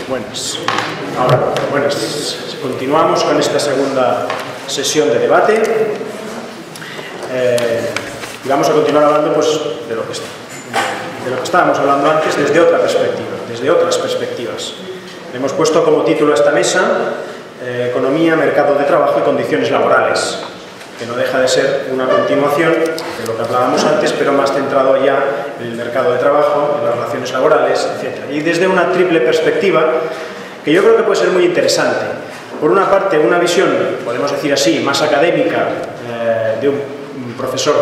Buenas. Ahora, buenas. Continuamos con esta segunda sesión de debate. Y vamos a continuar hablando pues, de lo que estábamos hablando antes desde otra perspectiva, desde otras perspectivas. Le hemos puesto como título a esta mesa Economía, mercado de trabajo y condiciones laborales, que no deja de ser una continuación de lo que hablábamos antes, pero más centrado ya en el mercado de trabajo, en las relaciones laborales, etc. Y desde una triple perspectiva que yo creo que puede ser muy interesante. Por una parte, una visión, podemos decir así, más académica de un profesor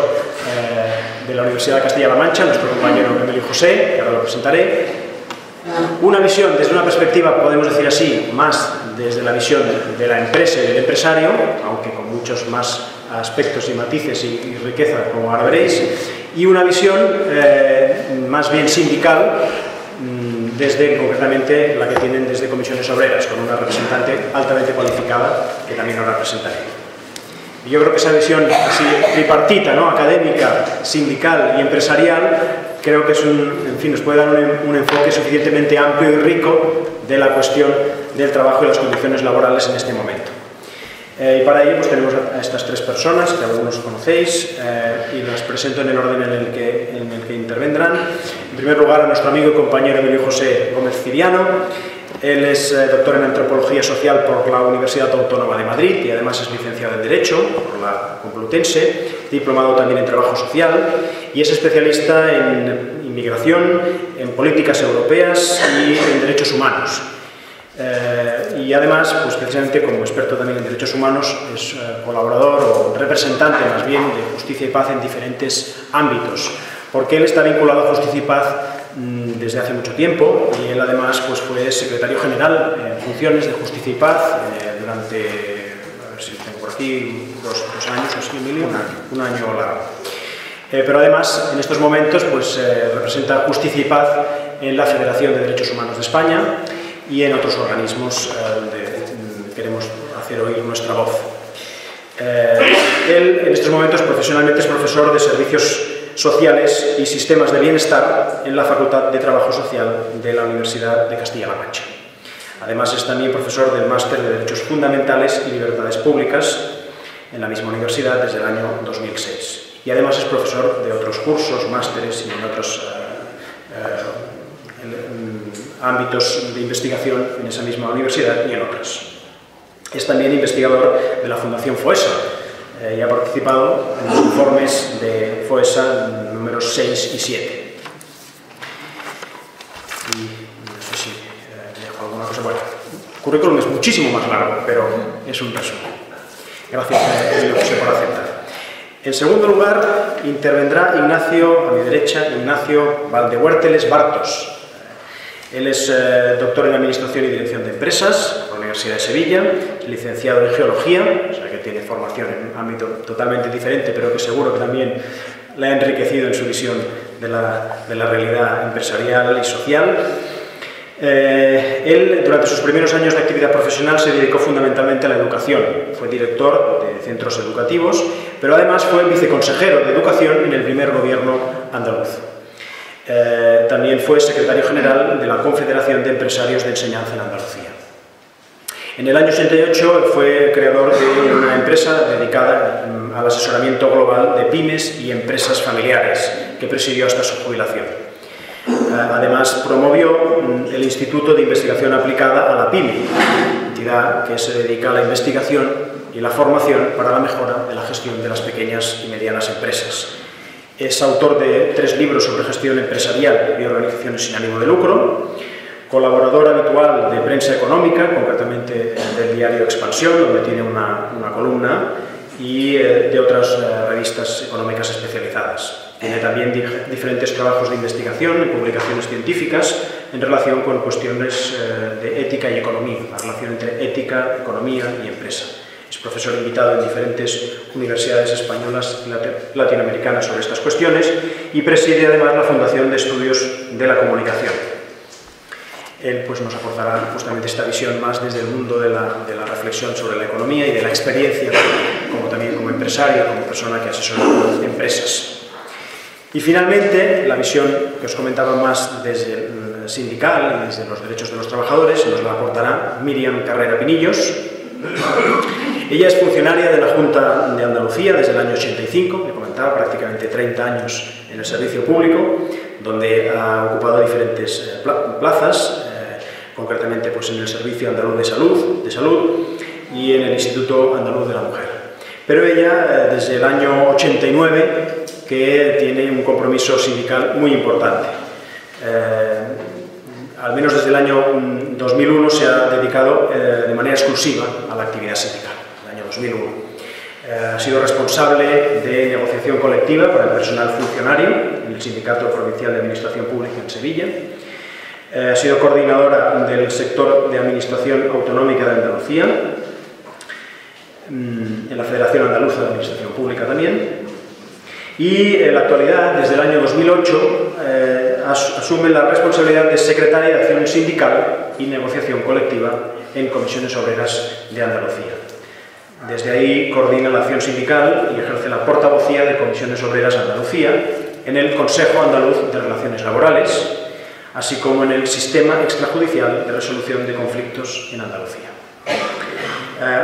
de la Universidad de Castilla-La Mancha, nuestro compañero Emilio José, que ahora lo presentaré. Una visión desde una perspectiva, podemos decir así, más desde la visión de la empresa y del empresario, aunque con muchos más aspectos y matices y riqueza, como ahora veréis, y una visión más bien sindical, desde concretamente la que tienen desde Comisiones Obreras, con una representante altamente cualificada, que también ahora presentaré. Y yo creo que esa visión así tripartita, ¿no? Académica, sindical y empresarial, creo que es en fin, nos puede dar un enfoque suficientemente amplio y rico de la cuestión del trabajo y las condiciones laborales en este momento. Y para ello pues, tenemos a estas tres personas, que algunos conocéis, y las presento en el orden en el que intervendrán. En primer lugar, a nuestro amigo y compañero Emilio José Gómez Ciriano. Él es doctor en Antropología Social por la Universidad Autónoma de Madrid y además es licenciado en Derecho por la Complutense, diplomado también en Trabajo Social y es especialista en inmigración, en políticas europeas y en derechos humanos. Y además, pues precisamente como experto también en derechos humanos, es colaborador o representante más bien de Justicia y Paz en diferentes ámbitos, porque él está vinculado a Justicia y Paz desde hace mucho tiempo y él además pues, fue secretario general en funciones de Justicia y Paz durante, a ver si tengo por aquí, dos años o así, Emilio, un año largo. Pero además en estos momentos pues, representa Justicia y Paz en la Federación de Derechos Humanos de España y en otros organismos donde queremos hacer oír nuestra voz. Él en estos momentos profesionalmente es profesor de Servicios Sociales y Sistemas de Bienestar en la Facultad de Trabajo Social de la Universidad de Castilla-La Mancha. Además es también profesor del Máster de Derechos Fundamentales y Libertades Públicas en la misma universidad desde el año 2006. Y además es profesor de otros cursos, másteres y en otros ámbitos de investigación en esa misma universidad y en otras. Es también investigador de la Fundación FOESA, y ha participado en los informes de FOESA números 6 y 7. Y no sé si dejo alguna cosa. Bueno, el currículum es muchísimo más largo, pero es un resumen. Gracias, Emilio José, por aceptar. En segundo lugar, intervendrá Ignacio, a mi derecha, Ignacio Valdehuérteles Bartos. Él es doctor en Administración y Dirección de Empresas por la Universidad de Sevilla, licenciado en Geología, o sea que tiene formación en un ámbito totalmente diferente, pero que seguro que también le ha enriquecido en su visión de la realidad empresarial y social. Él, durante sus primeros años de actividad profesional, se dedicó fundamentalmente a la educación. Fue director de centros educativos, pero además fue viceconsejero de Educación en el primer gobierno andaluz. También fue secretario general de la Confederación de Empresarios de Enseñanza en Andalucía. En el año 88 fue creador de una empresa dedicada al asesoramiento global de pymes y empresas familiares, que presidió hasta su jubilación. Además, promovió el Instituto de Investigación Aplicada a la PYME, entidad que se dedica a la investigación y la formación para la mejora de la gestión de las pequeñas y medianas empresas. Es autor de 3 libros sobre gestión empresarial y organizaciones sin ánimo de lucro, colaborador habitual de prensa económica, concretamente del diario Expansión, donde tiene una columna, y de otras revistas económicas especializadas. Tiene también diferentes trabajos de investigación y publicaciones científicas en relación con cuestiones de ética y economía, la relación entre ética, economía y empresa. Es profesor invitado en diferentes universidades españolas y latinoamericanas sobre estas cuestiones y preside además la Fundación de Estudios de la Comunicación. Él pues, nos aportará justamente esta visión más desde el mundo de la reflexión sobre la economía y de la experiencia, como también como empresario, como persona que asesora empresas. Y finalmente, la visión que os comentaba más desde el sindical y desde los derechos de los trabajadores nos la aportará Míriam Carrera Pinillos. Ella es funcionaria de la Junta de Andalucía desde el año 85, me comentaba, prácticamente 30 años en el servicio público, donde ha ocupado diferentes plazas, concretamente pues, en el Servicio Andaluz de Salud y en el Instituto Andaluz de la Mujer. Pero ella, desde el año 89, que tiene un compromiso sindical muy importante. Al menos desde el año 2001 se ha dedicado de manera exclusiva a la actividad sindical, el año 2001. Ha sido responsable de negociación colectiva para el personal funcionario en el Sindicato Provincial de Administración Pública en Sevilla. Ha sido coordinadora del sector de Administración Autonómica de Andalucía, en la Federación Andaluza de Administración Pública también. Y en la actualidad, desde el año 2008, asume la responsabilidad de secretaria de Acción Sindical y Negociación Colectiva en Comisiones Obreras de Andalucía. Desde ahí coordina la acción sindical y ejerce la portavocía de Comisiones Obreras de Andalucía en el Consejo Andaluz de Relaciones Laborales, así como en el Sistema Extrajudicial de Resolución de Conflictos en Andalucía.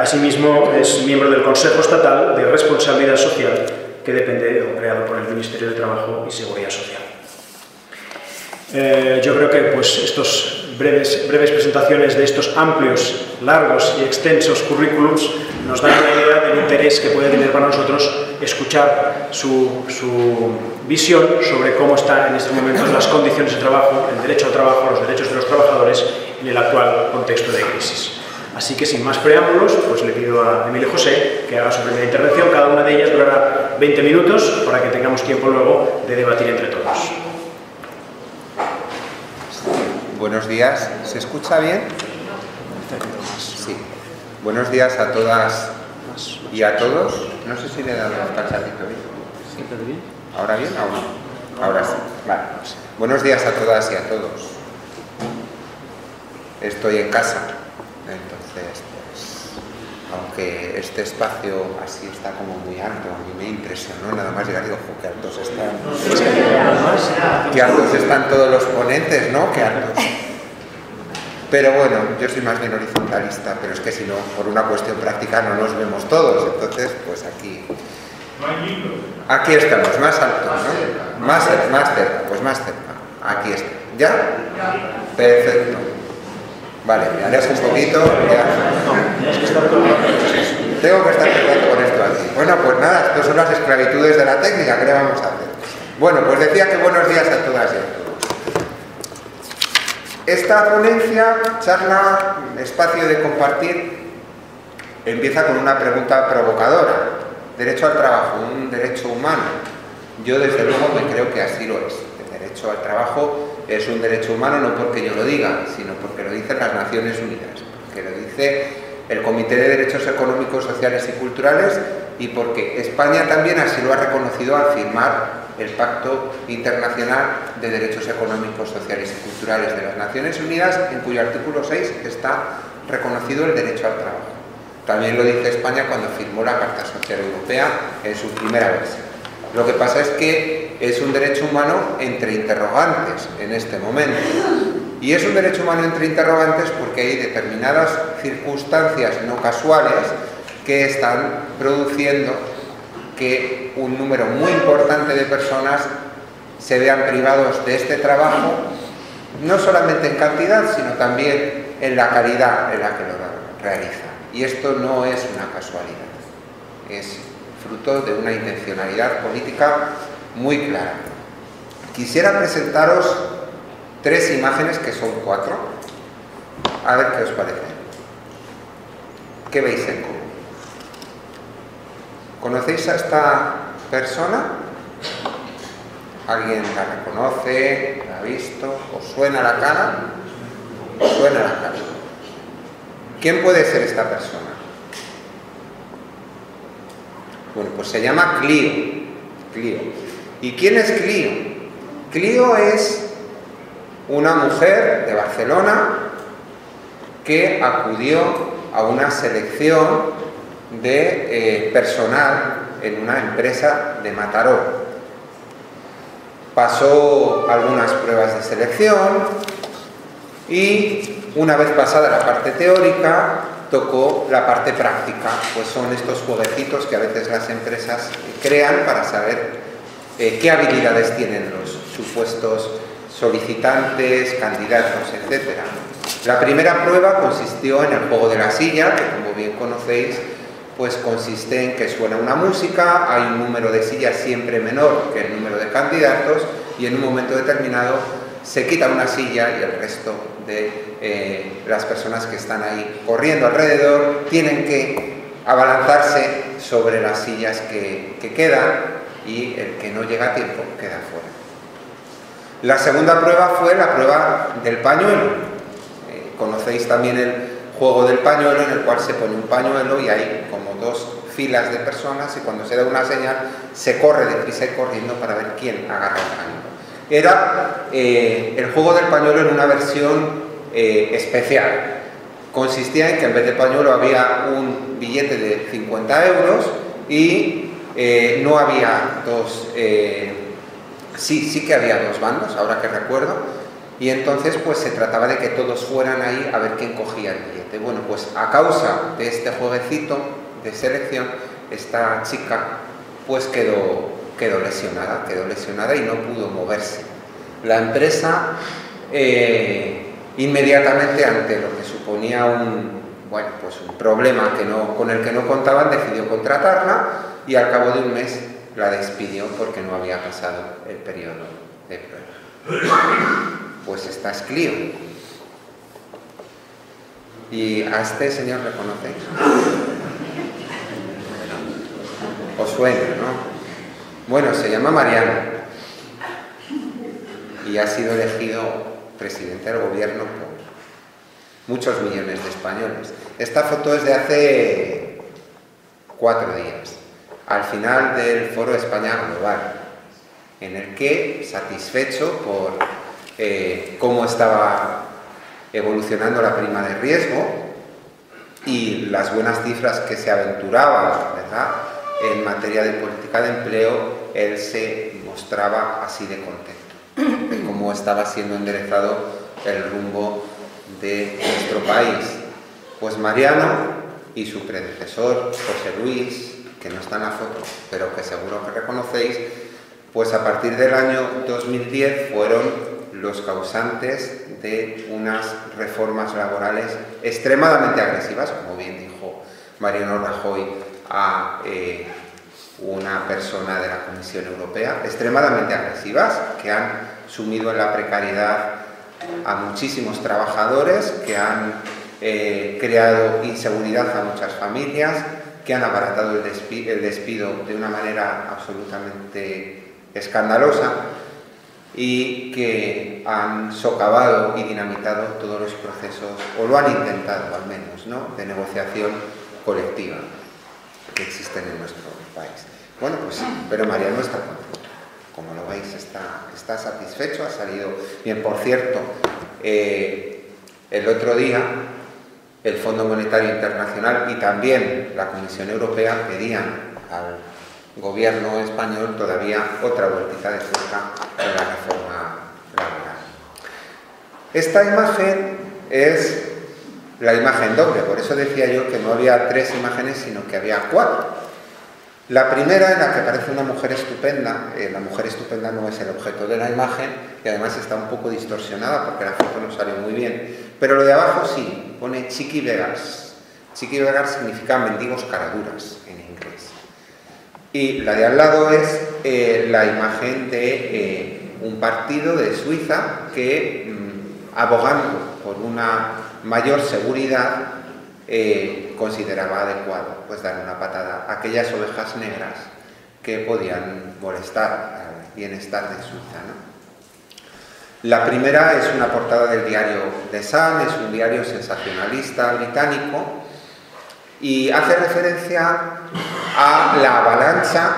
Asimismo, es miembro del Consejo Estatal de Responsabilidad Social, que depende o creado por el Ministerio de Trabajo y Seguridad Social. Yo creo que pues, estos breves presentaciones de estos amplios, largos y extensos currículums nos dan una idea del interés que puede tener para nosotros escuchar su visión sobre cómo están en estos momentos las condiciones de trabajo, el derecho al trabajo, los derechos de los trabajadores en el actual contexto de crisis. Así que sin más preámbulos, pues le pido a Emilio José que haga su primera intervención. Cada una de ellas durará 20 minutos para que tengamos tiempo luego de debatir entre todos. Buenos días. ¿Se escucha bien? Sí. Buenos días a todas y a todos. No sé si le he dado el cachatito bien. ¿Ahora bien? Ahora sí. Vale. Buenos días a todas y a todos. Estoy en casa. Entonces, pues, aunque este espacio así está como muy alto, a mí me impresionó nada más llegar y digo, qué altos están. Qué altos están todos los ponentes, ¿no? Qué altos. Pero bueno, yo soy más bien horizontalista, pero es que si no, por una cuestión práctica no nos vemos todos, entonces, pues aquí estamos, más altos, ¿no? Más cerca, pues más cerca. Aquí está. ¿Ya? Perfecto. Vale, me alejo un poquito. Tengo que estar tratando con esto aquí. Bueno, pues nada, estas son las esclavitudes de la técnica, ¿qué le vamos a hacer? Bueno, pues decía que buenos días a todas y a todos. Esta ponencia, charla, espacio de compartir, empieza con una pregunta provocadora. Derecho al trabajo, un derecho humano. Yo desde luego me creo que así lo es. El derecho al trabajo es un derecho humano no porque yo lo diga, sino porque lo dicen las Naciones Unidas, porque lo dice el Comité de Derechos Económicos, Sociales y Culturales y porque España también así lo ha reconocido al firmar el Pacto Internacional de Derechos Económicos, Sociales y Culturales de las Naciones Unidas, en cuyo artículo 6 está reconocido el derecho al trabajo. También lo dice España cuando firmó la Carta Social Europea en su primera versión. Lo que pasa es que es un derecho humano entre interrogantes en este momento. Y es un derecho humano entre interrogantes porque hay determinadas circunstancias no casuales que están produciendo que un número muy importante de personas se vean privados de este trabajo, no solamente en cantidad, sino también en la calidad en la que lo realizan. Y esto no es una casualidad, es fruto de una intencionalidad política muy clara. Quisiera presentaros 3 imágenes, que son 4, a ver qué os parece. ¿Qué veis en común? ¿Conocéis a esta persona? ¿Alguien la reconoce? ¿La ha visto? ¿Os suena la cara? ¿Os suena la cara? ¿Quién puede ser esta persona? Bueno, pues se llama Clio. ¿Y quién es Clio? Clio es una mujer de Barcelona que acudió a una selección de personal en una empresa de Mataró. pasó algunas pruebas de selección y una vez pasada la parte teórica tocó la parte práctica, pues son estos jueguecitos que a veces las empresas crean para saber qué habilidades tienen los supuestos solicitantes, candidatos, etc. La primera prueba consistió en el juego de la silla, que como bien conocéis, pues consiste en que suena una música, hay un número de sillas siempre menor que el número de candidatos y en un momento determinado se quita una silla y el resto de las personas que están ahí corriendo alrededor tienen que abalanzarse sobre las sillas que quedan y el que no llega a tiempo queda fuera. La segunda prueba fue la prueba del pañuelo. Conocéis también el juego del pañuelo, en el cual se pone un pañuelo y hay como dos filas de personas y cuando se da una señal se corre deprisa y corriendo para ver quién agarra el pañuelo. Era el juego del pañuelo en una versión especial. Consistía en que en vez de pañuelo había un billete de 50 euros y no había dos, sí que había dos bandos, ahora que recuerdo, y entonces pues se trataba de que todos fueran ahí a ver quién cogía el billete. Bueno, pues a causa de este jueguecito de selección, esta chica pues quedó lesionada y no pudo moverse. La empresa inmediatamente ante lo que suponía un problema con el que no contaban, decidió contratarla y al cabo de un mes la despidió porque no había pasado el periodo de prueba. Pues esta es Clio. ¿Y a este señor le conocéis? ¿Os suena, no? Bueno, se llama Mariano y ha sido elegido presidente del gobierno por muchos millones de españoles. Esta foto es de hace 4 días, al final del Foro España Global, en el que, satisfecho por cómo estaba evolucionando la prima de riesgo y las buenas cifras que se aventuraba, ¿verdad?, en materia de política de empleo, él se mostraba así de contento de cómo estaba siendo enderezado el rumbo de nuestro país. Pues Mariano y su predecesor, José Luis, que no está en la foto, pero que seguro que reconocéis, pues a partir del año 2010 fueron los causantes de unas reformas laborales extremadamente agresivas, como bien dijo Mariano Rajoy a una persona de la Comisión Europea, extremadamente agresivas, que han sumido en la precariedad a muchísimos trabajadores, que han creado inseguridad a muchas familias, que han abaratado el despido de una manera absolutamente escandalosa y que han socavado y dinamitado todos los procesos, o lo han intentado al menos, ¿no?, de negociación colectiva que existen en nuestro país. Bueno, pues, pero Mariano está contento. Como lo veis, está satisfecho, ha salido bien. Por cierto, el otro día el Fondo Monetario Internacional y también la Comisión Europea pedían al gobierno español todavía otra vueltita de tuerca en la reforma laboral. Esta imagen es la imagen doble, por eso decía yo que no había 3 imágenes, sino que había 4. La primera, en la que aparece una mujer estupenda, la mujer estupenda no es el objeto de la imagen y además está un poco distorsionada porque la foto no salió muy bien, pero lo de abajo sí, pone Chiqui Beggars. Chiqui Beggars significa mendigos caraduras en inglés. Y la de al lado es la imagen de un partido de Suiza que, abogando por una mayor seguridad, consideraba adecuado pues dar una patada a aquellas ovejas negras que podían molestar al bienestar de Suiza, ¿no? La primera es una portada del diario The Sun, es un diario sensacionalista británico y hace referencia a la avalancha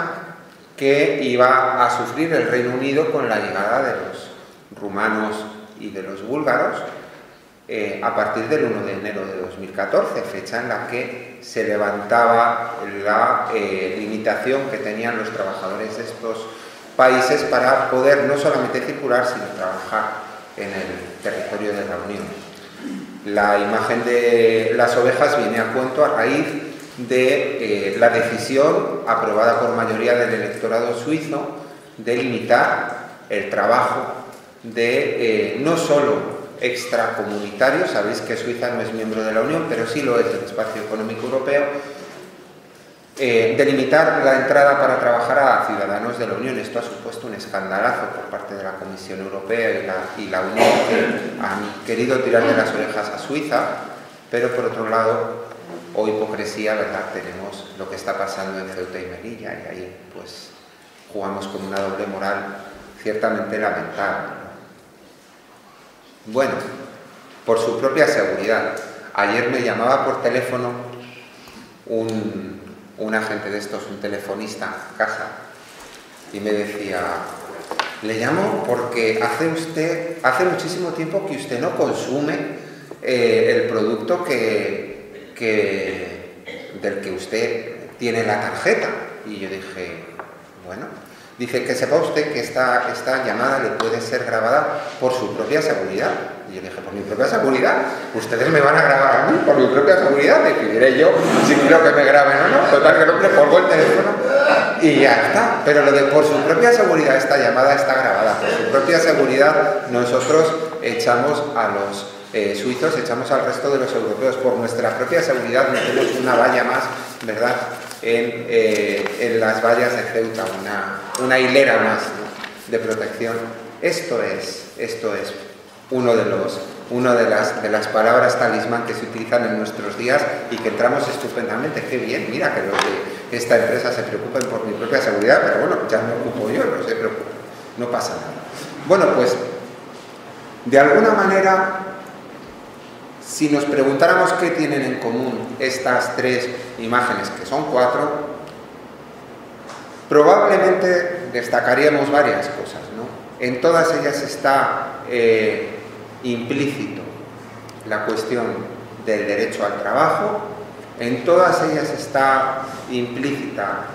que iba a sufrir el Reino Unido con la llegada de los rumanos y de los búlgaros a partir del 1 de enero de 2014, fecha en la que se levantaba la limitación que tenían los trabajadores de estos países para poder no solamente circular, sino trabajar en el territorio de la Unión. La imagen de las ovejas viene a cuento a raíz de la decisión aprobada por mayoría del electorado suizo de limitar el trabajo de no solo extracomunitarios, sabéis que Suiza no es miembro de la Unión, pero sí lo es del Espacio Económico Europeo, de limitar la entrada para trabajar a ciudadanos de la Unión. Esto ha supuesto un escandalazo por parte de la Comisión Europea y la Unión, que han querido tirar de las orejas a Suiza, pero por otro lado, o hipocresía, ¿verdad?, tenemos lo que está pasando en Ceuta y Melilla, y ahí pues jugamos con una doble moral ciertamente lamentable. Bueno, por su propia seguridad. Ayer me llamaba por teléfono un agente de estos, un telefonista a casa, y me decía: le llamo porque hace muchísimo tiempo que usted no consume el producto del que usted tiene la tarjeta. Y yo dije, bueno, dice que sepa usted que esta llamada le puede ser grabada por su propia seguridad. Y yo le dije, ¿por mi propia seguridad? ¿Ustedes me van a grabar a mí por mi propia seguridad? Decidiré yo si quiero que me graben o no. Total, que el hombre colgó el teléfono y ya está. Pero lo de por su propia seguridad, esta llamada está grabada. Por su propia seguridad, nosotros echamos a los suizos, echamos al resto de los europeos. Por nuestra propia seguridad metemos una valla más, ¿verdad?, en las vallas de Ceuta, una hilera más, ¿no?, de protección. Esto es una de las palabras talismán que se utilizan en nuestros días y que entramos estupendamente. Qué bien, mira que los de esta empresa se preocupen por mi propia seguridad, pero bueno, ya me ocupo yo, no se preocupen, no pasa nada. Bueno, pues de alguna manera, si nos preguntáramos qué tienen en común estas tres imágenes, que son 4, probablemente destacaríamos varias cosas, ¿no? En todas ellas está implícito la cuestión del derecho al trabajo, en todas ellas está implícita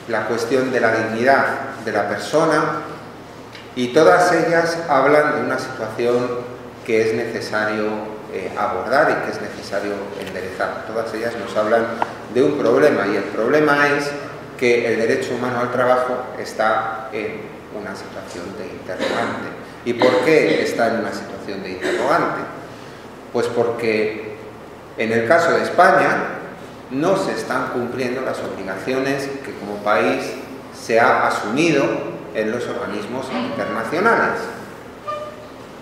la cuestión de la dignidad de la persona, y todas ellas hablan de una situación que es necesario abordar y que es necesario enderezar. Todas ellas nos hablan de un problema, y el problema es que el derecho humano al trabajo está en una situación de interrogante. ¿Y por qué está en una situación de interrogante? Pues porque en el caso de España no se están cumpliendo las obligaciones que como país se ha asumido en los organismos internacionales.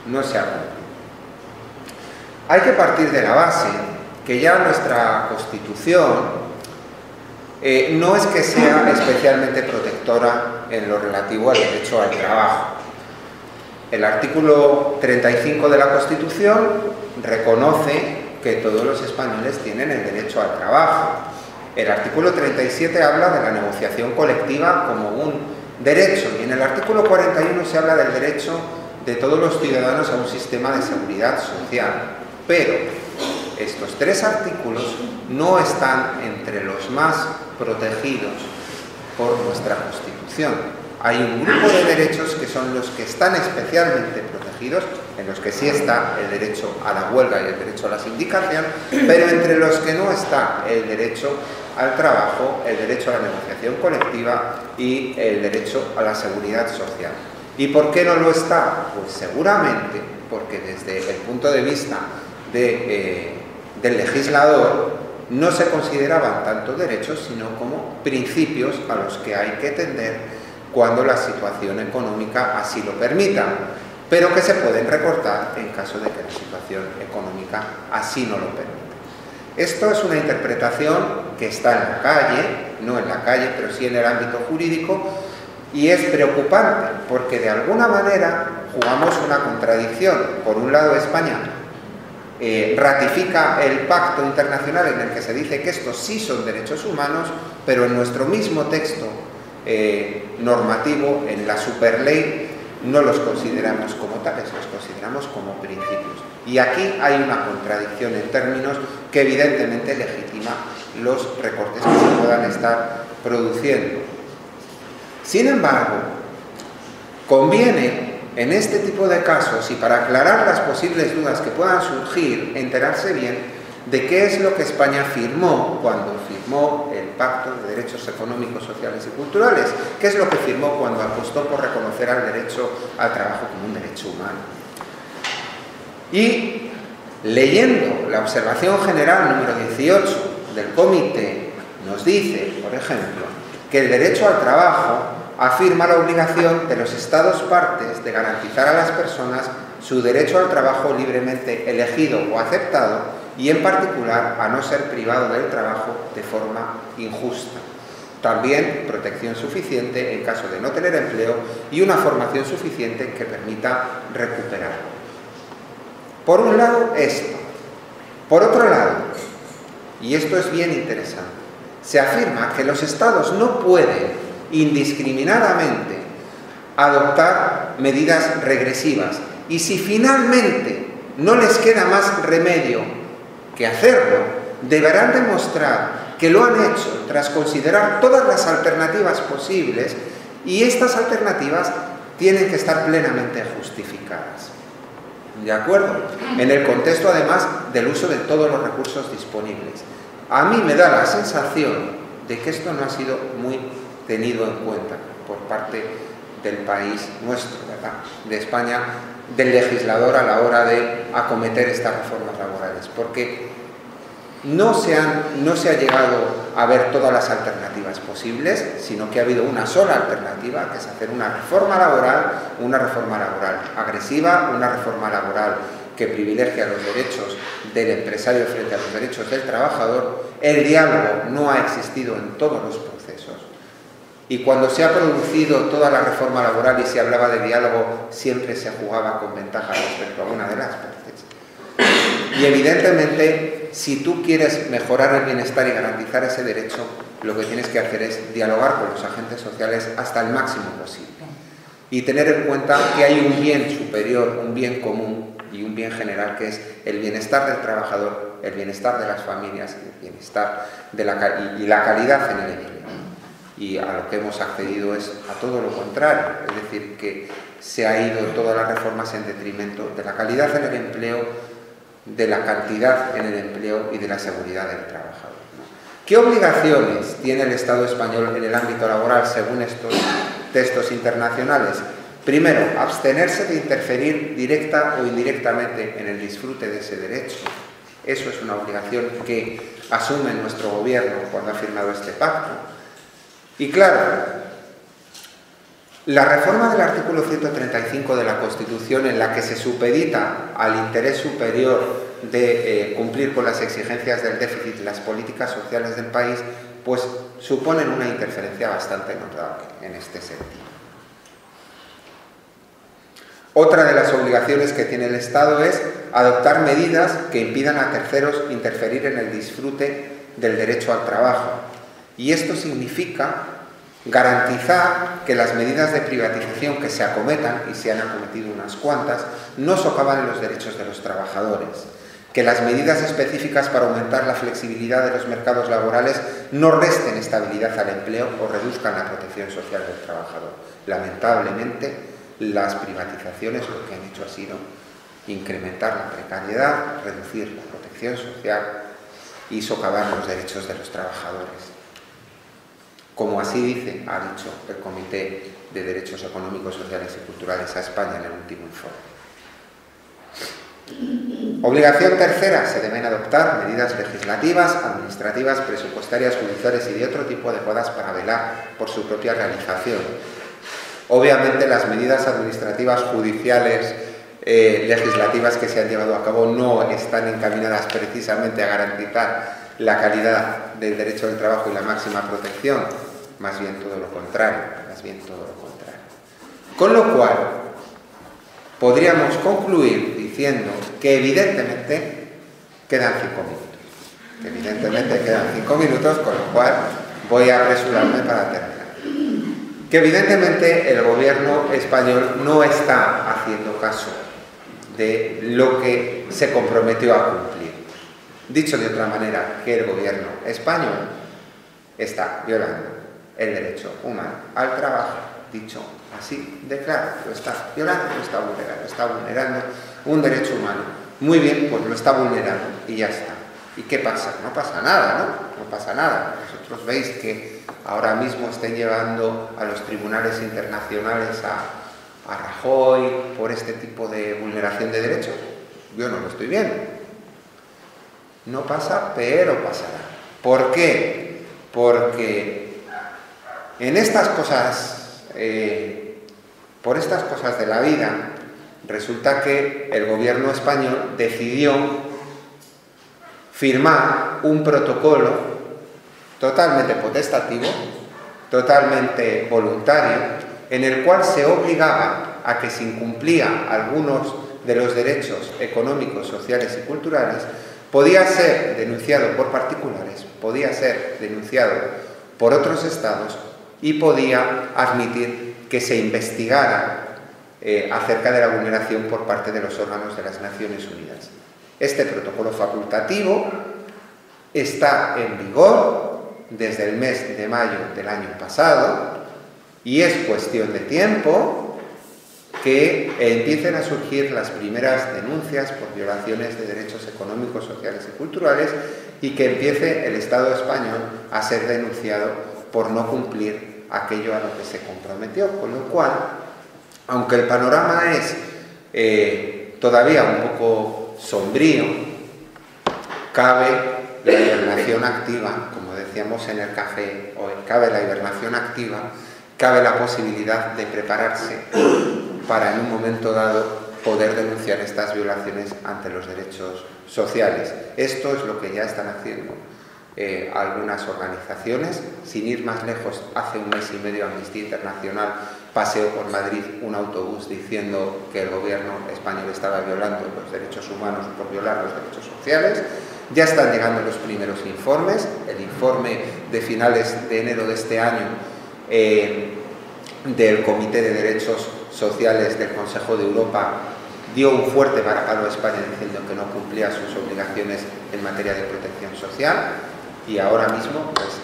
No se ha cumplido. Hay que partir de la base que ya nuestra Constitución no es que sea especialmente protectora en lo relativo al derecho al trabajo. El artículo 35 de la Constitución reconoce que todos los españoles tienen el derecho al trabajo. El artículo 37 habla de la negociación colectiva como un derecho, y en el artículo 41 se habla del derecho de todos los ciudadanos a un sistema de seguridad social. Pero estos 3 artículos no están entre los más protegidos por nuestra Constitución. Hay un grupo de derechos que son los que están especialmente protegidos, en los que sí está el derecho a la huelga y el derecho a la sindicación, pero entre los que no está el derecho al trabajo, el derecho a la negociación colectiva y el derecho a la seguridad social. ¿Y por qué no lo está? Pues seguramente porque desde el punto de vista del legislador no se consideraban tanto derechos, sino como principios a los que hay que tender cuando la situación económica así lo permita, pero que se pueden recortar en caso de que la situación económica así no lo permita. Esto es una interpretación que está en la calle, no en la calle, pero sí en el ámbito jurídico, y es preocupante porque de alguna manera jugamos una contradicción. Por un lado, España ratifica el pacto internacional en el que se dice que estos sí son derechos humanos, pero en nuestro mismo texto normativo, en la superley, no los consideramos como tales, los consideramos como principios. Y aquí hay una contradicción en términos que evidentemente legitima los recortes que se puedan estar produciendo. Sin embargo, Conviene, en este tipo de casos, y para aclarar las posibles dudas que puedan surgir, enterarse bien de qué es lo que España firmó cuando firmó el Pacto de Derechos Económicos, Sociales y Culturales, qué es lo que firmó cuando apostó por reconocer al derecho al trabajo como un derecho humano. Y leyendo la observación general número 18 del comité, nos dice, por ejemplo, que el derecho al trabajo afirma la obligación de los Estados partes de garantizar a las personas su derecho al trabajo libremente elegido o aceptado y, en particular, a no ser privado del trabajo de forma injusta. También protección suficiente en caso de no tener empleo y una formación suficiente que permita recuperarlo. Por un lado, esto. Por otro lado, y esto es bien interesante, se afirma que los Estados no pueden indiscriminadamente adoptar medidas regresivas y si finalmente no les queda más remedio que hacerlo, deberán demostrar que lo han hecho tras considerar todas las alternativas posibles y estas alternativas tienen que estar plenamente justificadas. ¿De acuerdo? En el contexto, además, del uso de todos los recursos disponibles. A mí me da la sensación de que esto no ha sido muy tenido en cuenta por parte del país nuestro, ¿verdad?, de España, del legislador a la hora de acometer estas reformas laborales, porque no se ha llegado a ver todas las alternativas posibles, sino que ha habido una sola alternativa, que es hacer una reforma laboral agresiva, una reforma laboral que privilegia los derechos del empresario frente a los derechos del trabajador. El diálogo no ha existido en todos los procesos. Y cuando se ha producido toda la reforma laboral y se hablaba de diálogo, siempre se jugaba con ventaja respecto a una de las partes. Y evidentemente, si tú quieres mejorar el bienestar y garantizar ese derecho, lo que tienes que hacer es dialogar con los agentes sociales hasta el máximo posible. Y tener en cuenta que hay un bien superior, un bien común y un bien general, que es el bienestar del trabajador, el bienestar de las familias, el bienestar y la calidad en el empleo. Y a lo que hemos accedido es a todo lo contrario, es decir, que se ha ido todas las reformas en detrimento de la calidad en el empleo, de la cantidad en el empleo y de la seguridad del trabajador. ¿Qué obligaciones tiene el Estado español en el ámbito laboral según estos textos internacionales? Primero, abstenerse de interferir directa o indirectamente en el disfrute de ese derecho. Eso es una obligación que asume nuestro gobierno cuando ha firmado este pacto. Y claro, la reforma del artículo 135 de la Constitución, en la que se supedita al interés superior de cumplir con las exigencias del déficit y las políticas sociales del país, pues suponen una interferencia bastante notable en este sentido. Otra de las obligaciones que tiene el Estado es adoptar medidas que impidan a terceros interferir en el disfrute del derecho al trabajo. Y esto significa garantizar que las medidas de privatización que se acometan, y se han acometido unas cuantas, no socavan los derechos de los trabajadores, que las medidas específicas para aumentar la flexibilidad de los mercados laborales no resten estabilidad al empleo o reduzcan la protección social del trabajador. Lamentablemente, las privatizaciones lo que han hecho ha sido incrementar la precariedad, reducir la protección social y socavar los derechos de los trabajadores. Como así ha dicho el Comité de Derechos Económicos, Sociales y Culturales a España en el último informe. Obligación tercera, se deben adoptar medidas legislativas, administrativas, presupuestarias, judiciales y de otro tipo adecuadas para velar por su propia realización. Obviamente las medidas administrativas, judiciales, legislativas que se han llevado a cabo no están encaminadas precisamente a garantizar la calidad del derecho del trabajo y la máxima protección, más bien todo lo contrario, Con lo cual, podríamos concluir diciendo que evidentemente quedan 5 minutos, con lo cual voy a apresurarme para terminar. Que evidentemente el gobierno español no está haciendo caso de lo que se comprometió a cumplir. Dicho de otra manera, que el gobierno español está violando el derecho humano al trabajo, dicho Así de claro, lo está violando, lo está vulnerando un derecho humano. Muy bien, pues lo está vulnerando y ya está. ¿Y qué pasa? No pasa nada, ¿no? No pasa nada. Vosotros veis que ahora mismo estén llevando a los tribunales internacionales a Rajoy por este tipo de vulneración de derechos. Yo no lo estoy viendo. No pasa, pero pasará. ¿Por qué? Porque en estas cosas, por estas cosas de la vida, resulta que el gobierno español decidió firmar un protocolo totalmente potestativo, totalmente voluntario, en el cual se obligaba a que se incumplía algunos de los derechos económicos, sociales y culturales, podía ser denunciado por particulares, podía ser denunciado por otros estados y podía admitir que se investigara acerca de la vulneración por parte de los órganos de las Naciones Unidas. Este protocolo facultativo está en vigor desde el mes de mayo del año pasado y es cuestión de tiempo que empiecen a surgir las primeras denuncias por violaciones de derechos económicos, sociales y culturales y que empiece el Estado español a ser denunciado por no cumplir aquello a lo que se comprometió. Con lo cual, aunque el panorama es todavía un poco sombrío, cabe la hibernación activa, como decíamos en el café hoy, cabe la hibernación activa, cabe la posibilidad de prepararse para en un momento dado poder denunciar estas violaciones ante los derechos sociales. Esto es lo que ya están haciendo algunas organizaciones. Sin ir más lejos, hace un mes y medio Amnistía Internacional paseó por Madrid un autobús diciendo que el gobierno español estaba violando los derechos humanos por violar los derechos sociales. Ya están llegando los primeros informes. El informe de finales de enero de este año del Comité de Derechos Sociales del Consejo de Europa dio un fuerte varapalo a España diciendo que no cumplía sus obligaciones en materia de protección social y ahora mismo pues,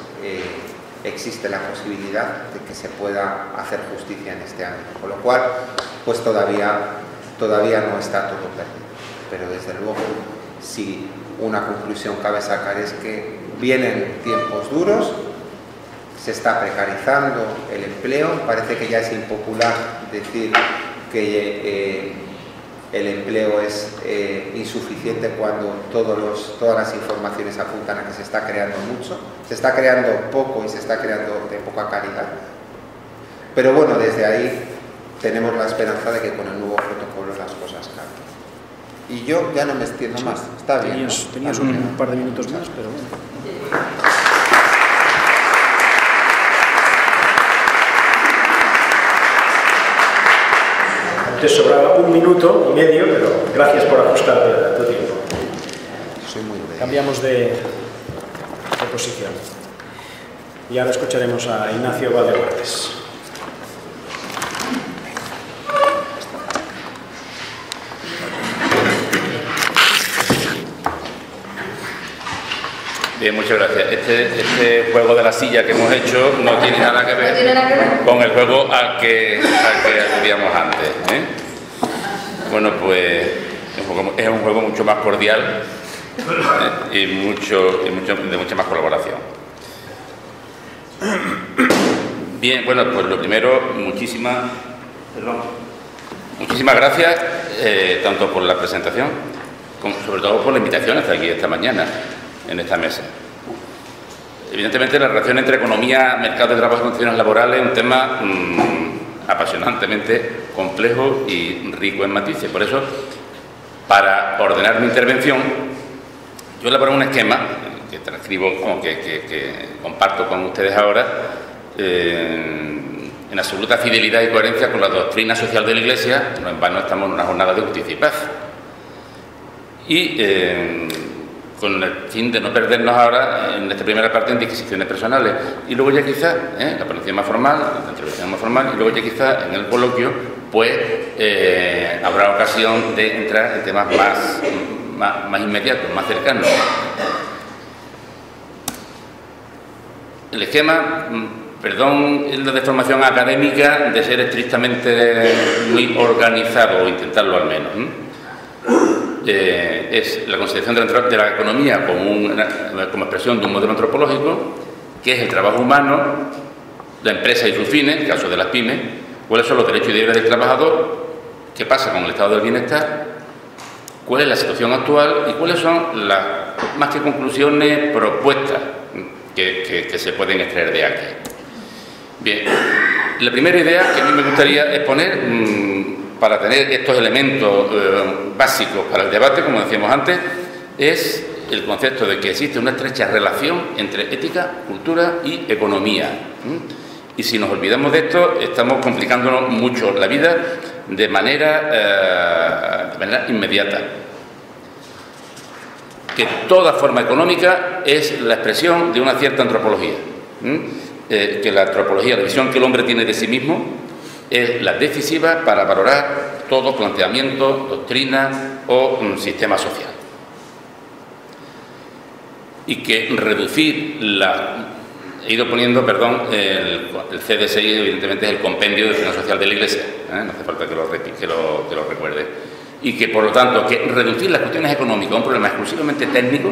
existe la posibilidad de que se pueda hacer justicia en este ámbito, con lo cual pues todavía no está todo perdido, pero desde luego si una conclusión cabe sacar es que vienen tiempos duros, se está precarizando el empleo, parece que ya es impopular decir que el empleo es insuficiente cuando todas las informaciones apuntan a que se está creando mucho, se está creando poco y se está creando de poca calidad. Pero bueno, desde ahí tenemos la esperanza de que con el nuevo protocolo las cosas cambien. Y yo ya no me extiendo más, está bien. Tenías un par de minutos más, pero bueno. Te sobraba un minuto y medio, pero gracias por ajustarte a tu tiempo. Soy muy breve. Cambiamos de posición. Y ahora escucharemos a Ignacio Valdehuertes. Bien, muchas gracias. Este juego de la silla que hemos hecho no tiene nada que ver con el juego al que acudíamos antes, ¿eh? Bueno, pues es un juego mucho más cordial y de mucha más colaboración. Bien, bueno, pues lo primero, muchísimas gracias, tanto por la presentación, como sobre todo por la invitación hasta aquí esta mañana, en esta mesa. Evidentemente, la relación entre economía, mercado de trabajo y condiciones laborales es un tema apasionantemente complejo y rico en matices. Por eso, para ordenar mi intervención, yo elaboré un esquema que transcribo, que comparto con ustedes ahora, en absoluta fidelidad y coherencia con la doctrina social de la Iglesia. No en vano estamos en una jornada de justicia y paz. Y con el fin de no perdernos ahora en esta primera parte en disquisiciones personales y luego ya quizá la ponencia más formal, la intervención más formal y luego ya quizá en el coloquio pues habrá ocasión de entrar en temas más inmediatos, más cercanos. El esquema perdón la deformación académica de ser estrictamente muy organizado, o intentarlo al menos, es la consideración de la economía como expresión de un modelo antropológico, que es el trabajo humano, la empresa y sus fines, en el caso de las pymes, cuáles son los derechos y deberes del trabajador, qué pasa con el estado del bienestar, cuál es la situación actual y cuáles son las, más que conclusiones, propuestas que se pueden extraer de aquí. Bien, la primera idea que a mí me gustaría exponer, para tener estos elementos básicos para el debate, como decíamos antes, es el concepto de que existe una estrecha relación entre ética, cultura y economía. Y si nos olvidamos de esto, estamos complicándonos mucho la vida de manera inmediata. Que toda forma económica es la expresión de una cierta antropología. Que la antropología, la visión que el hombre tiene de sí mismo, es la decisiva para valorar todo planteamiento, doctrina o sistema social. Y que reducir he ido poniendo, perdón, el CDSI evidentemente es el compendio de Doctrina Social de la Iglesia, no hace falta que lo recuerde. Y que, por lo tanto, que reducir las cuestiones económicas a un problema exclusivamente técnico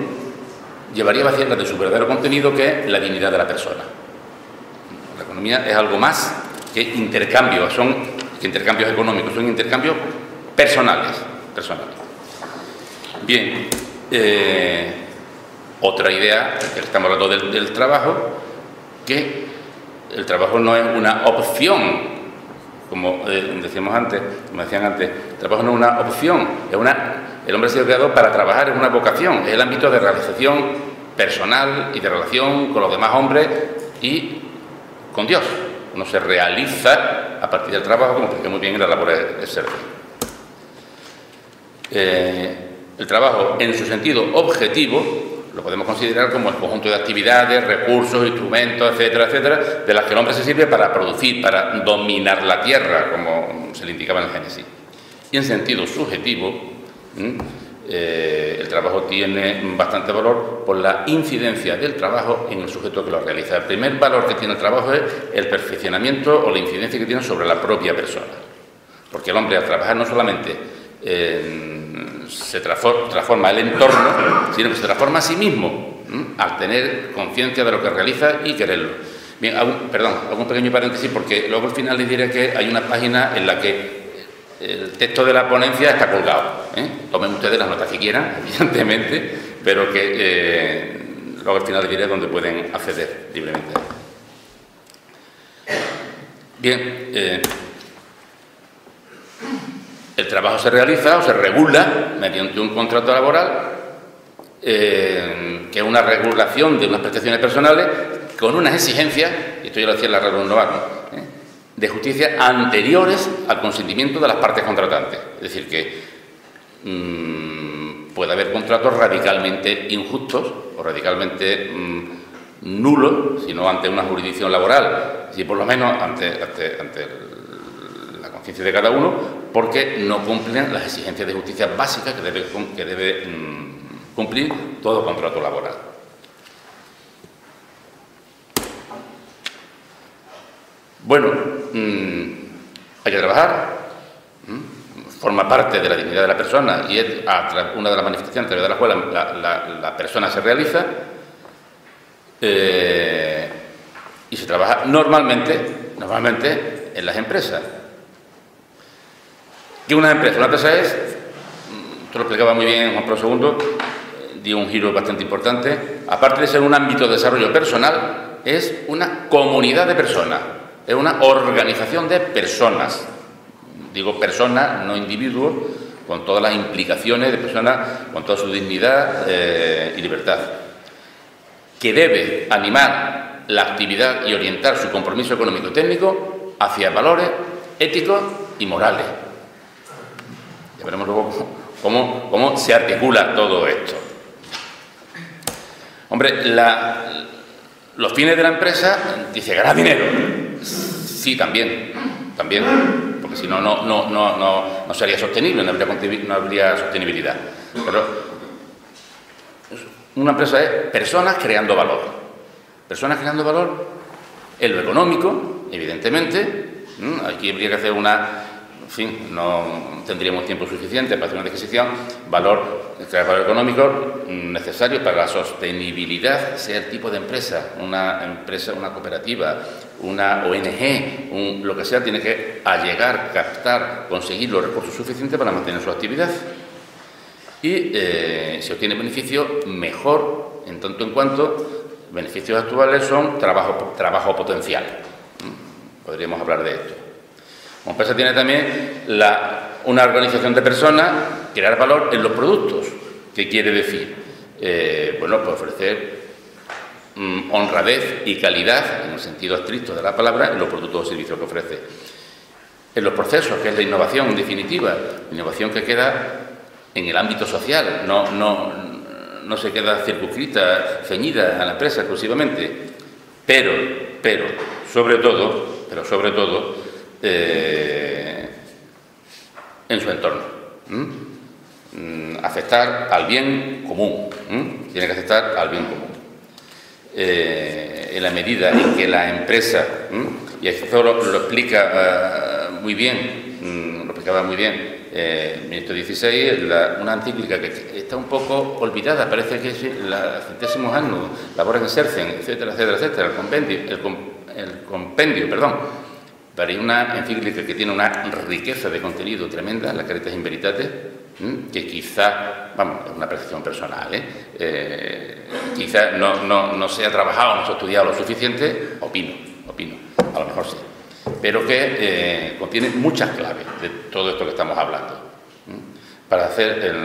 llevaría a vaciarlas de su verdadero contenido, que es la dignidad de la persona. La economía es algo más que intercambios, intercambios económicos, son intercambios personales. Bien, otra idea, que estamos hablando del trabajo, que el trabajo no es una opción, como decían antes, el trabajo no es una opción, el hombre ha sido creado para trabajar, es una vocación, es el ámbito de realización personal y de relación con los demás hombres y con Dios. Uno se realiza a partir del trabajo, como expliqué muy bien en la labor de servicio. El trabajo, en su sentido objetivo, lo podemos considerar como el conjunto de actividades, recursos, instrumentos, etcétera, etcétera, de las que el hombre se sirve para producir, para dominar la tierra, como se le indicaba en el Génesis. Y en sentido subjetivo, el trabajo tiene bastante valor por la incidencia del trabajo en el sujeto que lo realiza. El primer valor que tiene el trabajo es el perfeccionamiento o la incidencia que tiene sobre la propia persona. Porque el hombre, al trabajar, no solamente se transforma el entorno, sino que se transforma a sí mismo, al tener conciencia de lo que realiza y quererlo. Bien, hago un pequeño paréntesis, porque luego al final les diré que hay una página en la que el texto de la ponencia está colgado. Tomen ustedes las notas que quieran, evidentemente, pero que luego al final les diré dónde pueden acceder libremente. Bien, el trabajo se realiza o se regula mediante un contrato laboral, que es una regulación de unas prestaciones personales con unas exigencias, y esto ya lo decía la Real Novarno, de justicia anteriores al consentimiento de las partes contratantes. Es decir, que puede haber contratos radicalmente injustos o radicalmente nulos, si no ante una jurisdicción laboral, si por lo menos ante la conciencia de cada uno, porque no cumplen las exigencias de justicia básicas que debe cumplir todo contrato laboral. Bueno, hay que trabajar, forma parte de la dignidad de la persona y es una de las manifestaciones a través de la cual la persona se realiza, y se trabaja normalmente en las empresas. ¿Qué es una empresa? Una empresa es, esto lo explicaba muy bien Juan Pablo II, dio un giro bastante importante, aparte de ser un ámbito de desarrollo personal, es una comunidad de personas. Es una organización de personas, digo personas, no individuos, con todas las implicaciones de personas, con toda su dignidad y libertad, que debe animar la actividad y orientar su compromiso económico y técnico hacia valores éticos y morales. Ya veremos luego cómo se articula todo esto. Hombre, los fines de la empresa, dice, ganar dinero. Sí, también, porque si no, no sería sostenible, no habría sostenibilidad. Pero una empresa es personas creando valor. Personas creando valor En lo económico, evidentemente, aquí habría que hacer en fin, no tendríamos tiempo suficiente para hacer una disquisición, valor económico necesario para la sostenibilidad, sea el tipo de empresa, una cooperativa, una ONG, lo que sea, tiene que allegar, captar, conseguir los recursos suficientes para mantener su actividad. Y si obtiene beneficio, mejor, en tanto en cuanto beneficios actuales son trabajo potencial. Podríamos hablar de esto. Como empresa tiene también una organización de personas, crear valor en los productos. ¿Qué quiere decir? Bueno, pues ofrecer honradez y calidad, en el sentido estricto de la palabra, en los productos o servicios que ofrece. En los procesos, que es la innovación, en definitiva, innovación que queda en el ámbito social, no se queda circunscrita, ceñida a la empresa exclusivamente, pero sobre todo, en su entorno. Afectar al bien común. Tiene que afectar al bien común. En la medida en que la empresa, y esto lo explica muy bien, lo explicaba muy bien el ministro XVI, una encíclica que está un poco olvidada, parece que es la centésimo anno, labores exercen, etcétera, etcétera, etcétera, el compendio, para una encíclica que tiene una riqueza de contenido tremenda, la Caritas in Veritate, que quizá, es una percepción personal, quizá no se ha trabajado, no se ha estudiado lo suficiente, opino, a lo mejor sí, pero que contiene muchas claves de todo esto que estamos hablando, para hacer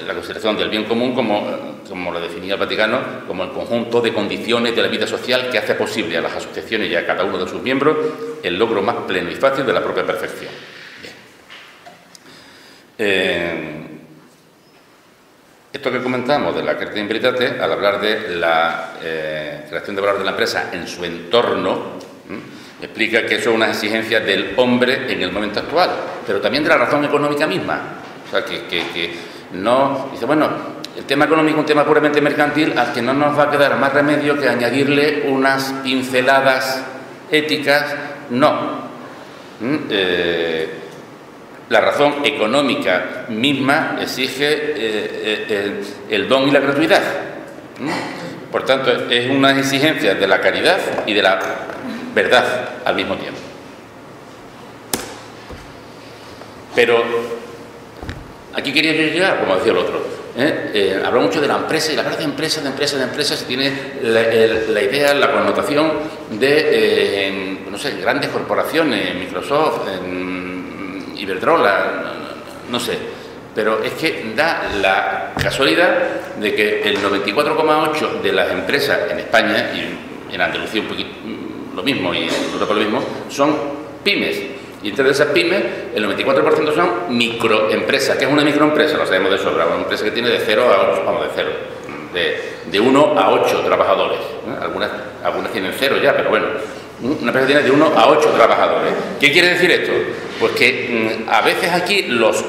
la consideración del bien común, como lo definía el Vaticano, como el conjunto de condiciones de la vida social que hace posible a las asociaciones y a cada uno de sus miembros el logro más pleno y fácil de la propia perfección. Esto que comentamos de la Caritas in Veritate, al hablar de la creación de valor de la empresa en su entorno, explica que eso es una exigencia del hombre en el momento actual, pero también de la razón económica misma. O sea, que no... Dice, bueno, el tema económico es un tema puramente mercantil al que no nos va a quedar más remedio que añadirle unas pinceladas éticas. No. La razón económica misma exige el don y la gratuidad. Por tanto, es una exigencia de la caridad y de la verdad al mismo tiempo. Pero aquí quería yo llegar, como decía el otro. Habla mucho de la empresa, y la verdad de empresa se tiene la idea, la connotación de, no sé, grandes corporaciones, Microsoft, Iberdrola, no sé. Pero es que da la casualidad de que el 94,8% de las empresas en España, y en Andalucía un poquito lo mismo, y en Europa lo mismo, son pymes. Y entre esas pymes, el 94% son microempresas. ¿Qué es una microempresa? Lo sabemos de sobra. Una empresa que tiene de 0 a 8, vamos, de 0, de 1 a 8 trabajadores. Algunas tienen 0 ya, pero bueno. Una empresa tiene de 1 a 8 trabajadores. ¿Qué quiere decir esto? Pues que a veces aquí los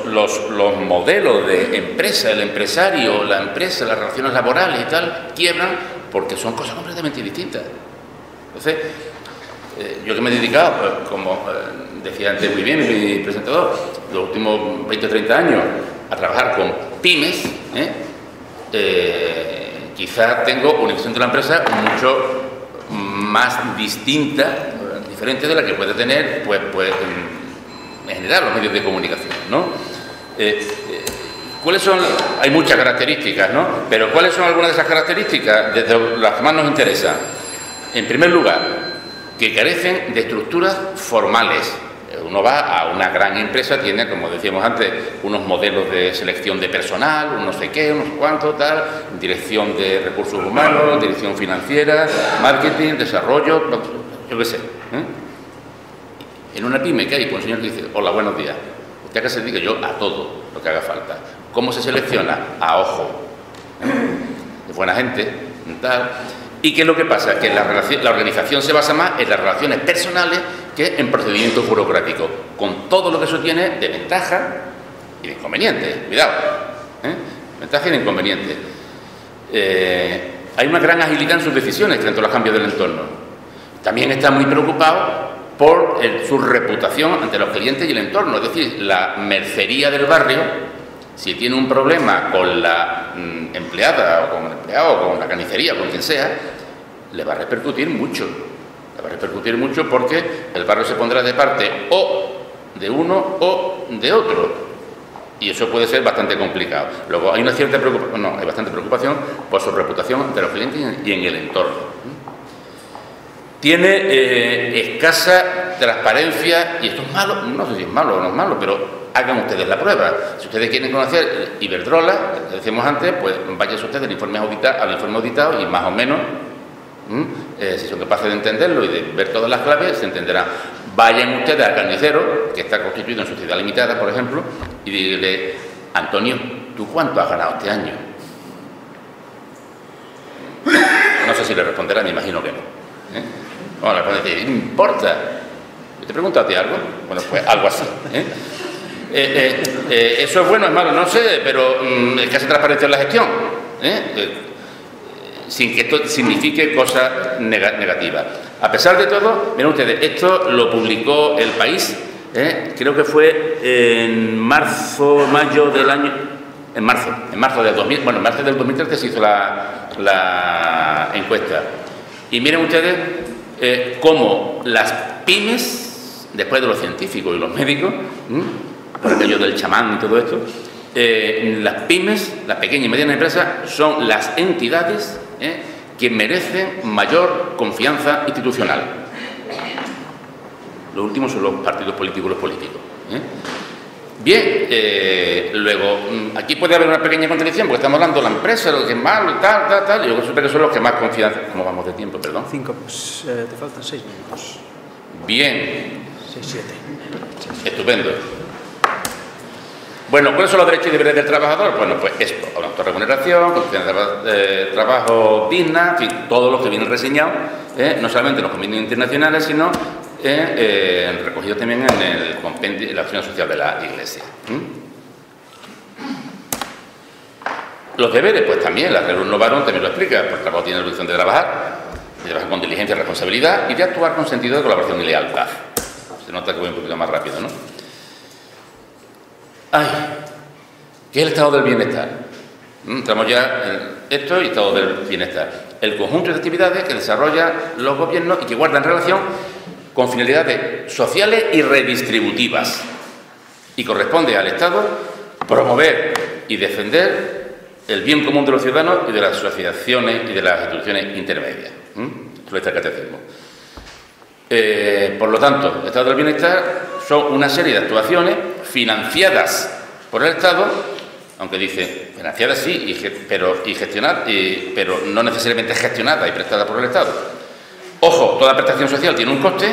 modelos de empresa, el empresario, la empresa, las relaciones laborales y tal, quiebran porque son cosas completamente distintas. Entonces, yo que me he dedicado, como decía antes muy bien mi presentador, los últimos 20 o 30 años a trabajar con pymes, quizá tengo una visión de la empresa mucho más distinta, diferente de la que puede tener en general los medios de comunicación, ¿no? ¿Cuáles son? Hay muchas características, ¿no? Pero ¿cuáles son algunas de esas características, desde las que más nos interesan? En primer lugar, que carecen de estructuras formales. Uno va a una gran empresa, tiene, como decíamos antes, unos modelos de selección de personal, un no sé qué, unos cuantos, tal, dirección de recursos humanos, dirección financiera, marketing, desarrollo, yo qué sé. En una pyme que hay, pues un señor que dice, hola, buenos días, usted que se dedique yo a todo lo que haga falta. ¿Cómo se selecciona? A ojo. Es buena gente, tal. ¿Y qué es lo que pasa? Que la organización se basa más en las relaciones personales que en procedimientos burocráticos, con todo lo que eso tiene de ventaja y de inconveniente. Cuidado, ventaja y de inconveniente. Hay una gran agilidad en sus decisiones frente a los cambios del entorno. también está muy preocupado por su reputación ante los clientes y el entorno. Es decir, la mercería del barrio, si tiene un problema con la empleada o con el empleado o con la carnicería o con quien sea, le va a repercutir mucho. Le va a repercutir mucho porque el barrio se pondrá de parte o de uno o de otro. Y eso puede ser bastante complicado. Luego hay una cierta preocupación, no, hay bastante preocupación por su reputación ante los clientes y en el entorno. Tiene escasa transparencia, y esto es malo, no sé si es malo o no es malo, pero hagan ustedes la prueba. Si ustedes quieren conocer Iberdrola, que decíamos antes, pues váyanse ustedes al informe auditado y más o menos, si son capaces de entenderlo y de ver todas las claves, se entenderá. Vayan ustedes al carnicero, que está constituido en sociedad limitada, por ejemplo, y díganle: Antonio, ¿tú cuánto has ganado este año? No sé si le responderá, me imagino que no. Bueno, le pueden decir: ¿no importa? ¿Yo te pregunto a ti algo? Bueno, pues algo así. ¿Eso es bueno o es malo? No sé, pero es que hace transparencia en la gestión. Sin que esto signifique cosas negativas. A pesar de todo, miren ustedes, esto lo publicó El País, creo que fue en mayo del año... En marzo del 2000, bueno, en marzo del 2013 se hizo la encuesta. Y miren ustedes cómo las pymes, después de los científicos y los médicos, por aquello del chamán y todo esto, las pymes, las pequeñas y medianas empresas, son las entidades que merecen mayor confianza institucional. Lo último son los partidos políticos, Bien, luego, aquí puede haber una pequeña contradicción, porque estamos hablando de la empresa, lo que es malo y tal. Yo creo que son los que más confianza... ¿Cómo vamos de tiempo, perdón? 5, pues te faltan 6 minutos. Bien. 6, 7. Estupendo. Bueno, ¿cuáles son los derechos y deberes del trabajador? Bueno, pues esto: la autorremuneración, condiciones de trabajo digna, en fin, todo lo que viene reseñado, no solamente en los convenios internacionales, sino recogido también en el compendio de la acción social de la Iglesia. Los deberes, pues también, la Regla 1 Varón también lo explica: por el trabajo tiene la obligación de trabajar con diligencia y responsabilidad, y de actuar con sentido de colaboración y lealtad. Se nota que voy un poquito más rápido, ¿no? ¿Qué es el estado del bienestar? Entramos ya en esto y estado del bienestar. El conjunto de actividades que desarrollan los gobiernos y que guardan relación con finalidades sociales y redistributivas. Y corresponde al Estado promover y defender el bien común de los ciudadanos y de las asociaciones y de las instituciones intermedias. Esto está el catecismo. Por lo tanto, el estado del bienestar son una serie de actuaciones financiadas por el Estado, aunque dice financiadas sí, pero no necesariamente gestionadas y prestadas por el Estado. Ojo, toda prestación social tiene un coste.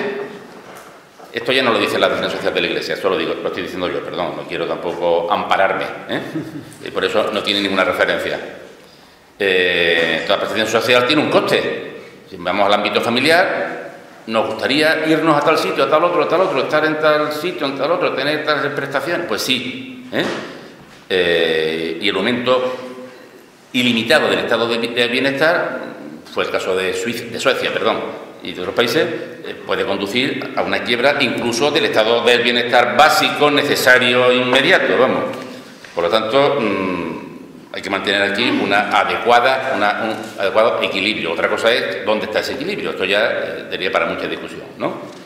Esto ya no lo dice la doctrina social de la Iglesia, esto lo estoy diciendo yo, perdón, no quiero tampoco ampararme, y por eso no tiene ninguna referencia. Toda prestación social tiene un coste. Si vamos al ámbito familiar, nos gustaría irnos a tal sitio, a tal otro, estar en tal sitio, en tal otro, tener tales prestaciones. Pues sí. Y el aumento ilimitado del estado de bienestar, fue el caso de Suecia, y de otros países, puede conducir a una quiebra incluso del estado del bienestar básico, necesario e inmediato, vamos. Por lo tanto, hay que mantener aquí un adecuado equilibrio. Otra cosa es dónde está ese equilibrio. Esto ya daría para mucha discusión, ¿no?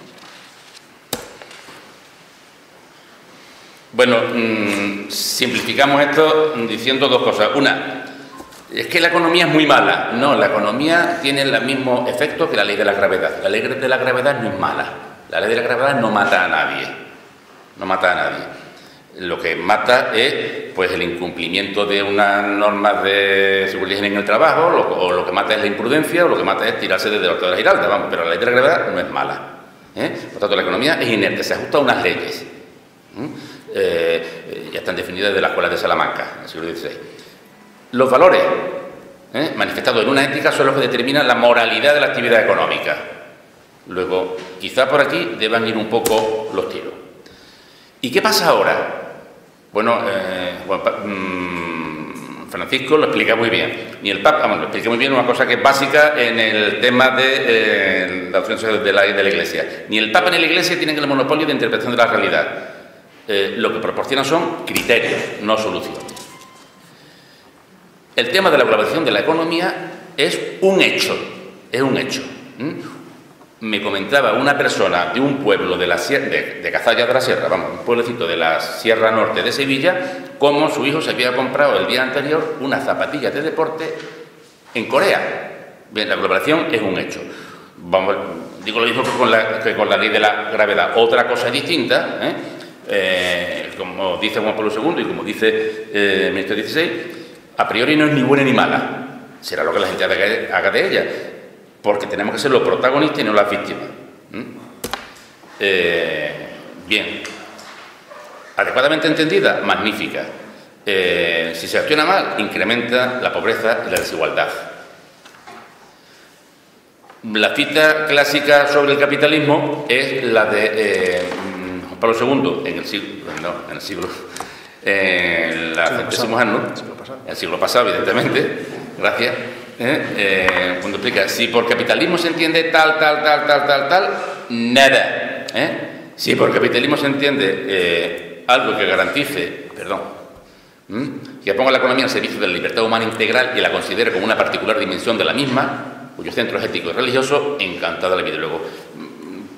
Bueno, simplificamos esto diciendo dos cosas. Una, es que la economía es muy mala. No, la economía tiene el mismo efecto que la ley de la gravedad. La ley de la gravedad no es mala. La ley de la gravedad no mata a nadie. No mata a nadie. Lo que mata es pues el incumplimiento de unas normas de seguridad en el trabajo, o lo que mata es la imprudencia, o lo que mata es tirarse desde la altura de la giralda, vamos, pero la ley de la gravedad no es mala. Por tanto, la economía es inerte, se ajusta a unas leyes. Ya están definidas desde la Escuela de Salamanca, en el siglo XVI. Los valores manifestados en una ética son los que determinan la moralidad de la actividad económica. Luego, quizá por aquí deban ir un poco los tiros. ¿Y qué pasa ahora? Bueno, Francisco lo explica muy bien. Ni el Papa, vamos, lo explica muy bien una cosa que es básica en el tema de la doctrina de la Iglesia. Ni el Papa ni la Iglesia tienen el monopolio de interpretación de la realidad. Lo que proporcionan son criterios, no soluciones. El tema de la globalización de la economía es un hecho, Me comentaba una persona de un pueblo de Cazalla de la Sierra, vamos, un pueblecito de la Sierra Norte de Sevilla, cómo su hijo se había comprado el día anterior unas zapatillas de deporte en Corea. Bien, la globalización es un hecho. Vamos, digo lo mismo que con la ley de la gravedad. Otra cosa distinta, como dice Juan Pablo II y como dice el ministro XVI, a priori no es ni buena ni mala. Será lo que la gente haga de ella, porque tenemos que ser los protagonistas y no las víctimas. Bien. Adecuadamente entendida, magnífica. Si se acciona mal, incrementa la pobreza y la desigualdad. La cita clásica sobre el capitalismo es la de Juan Pablo II en el siglo pasado, evidentemente, gracias, cuando explica, si por capitalismo se entiende tal, nada. Si por capitalismo se entiende algo que garantice, que ponga la economía al servicio de la libertad humana integral y la considere como una particular dimensión de la misma, cuyo centro es ético y religioso, encantada la vida. Luego,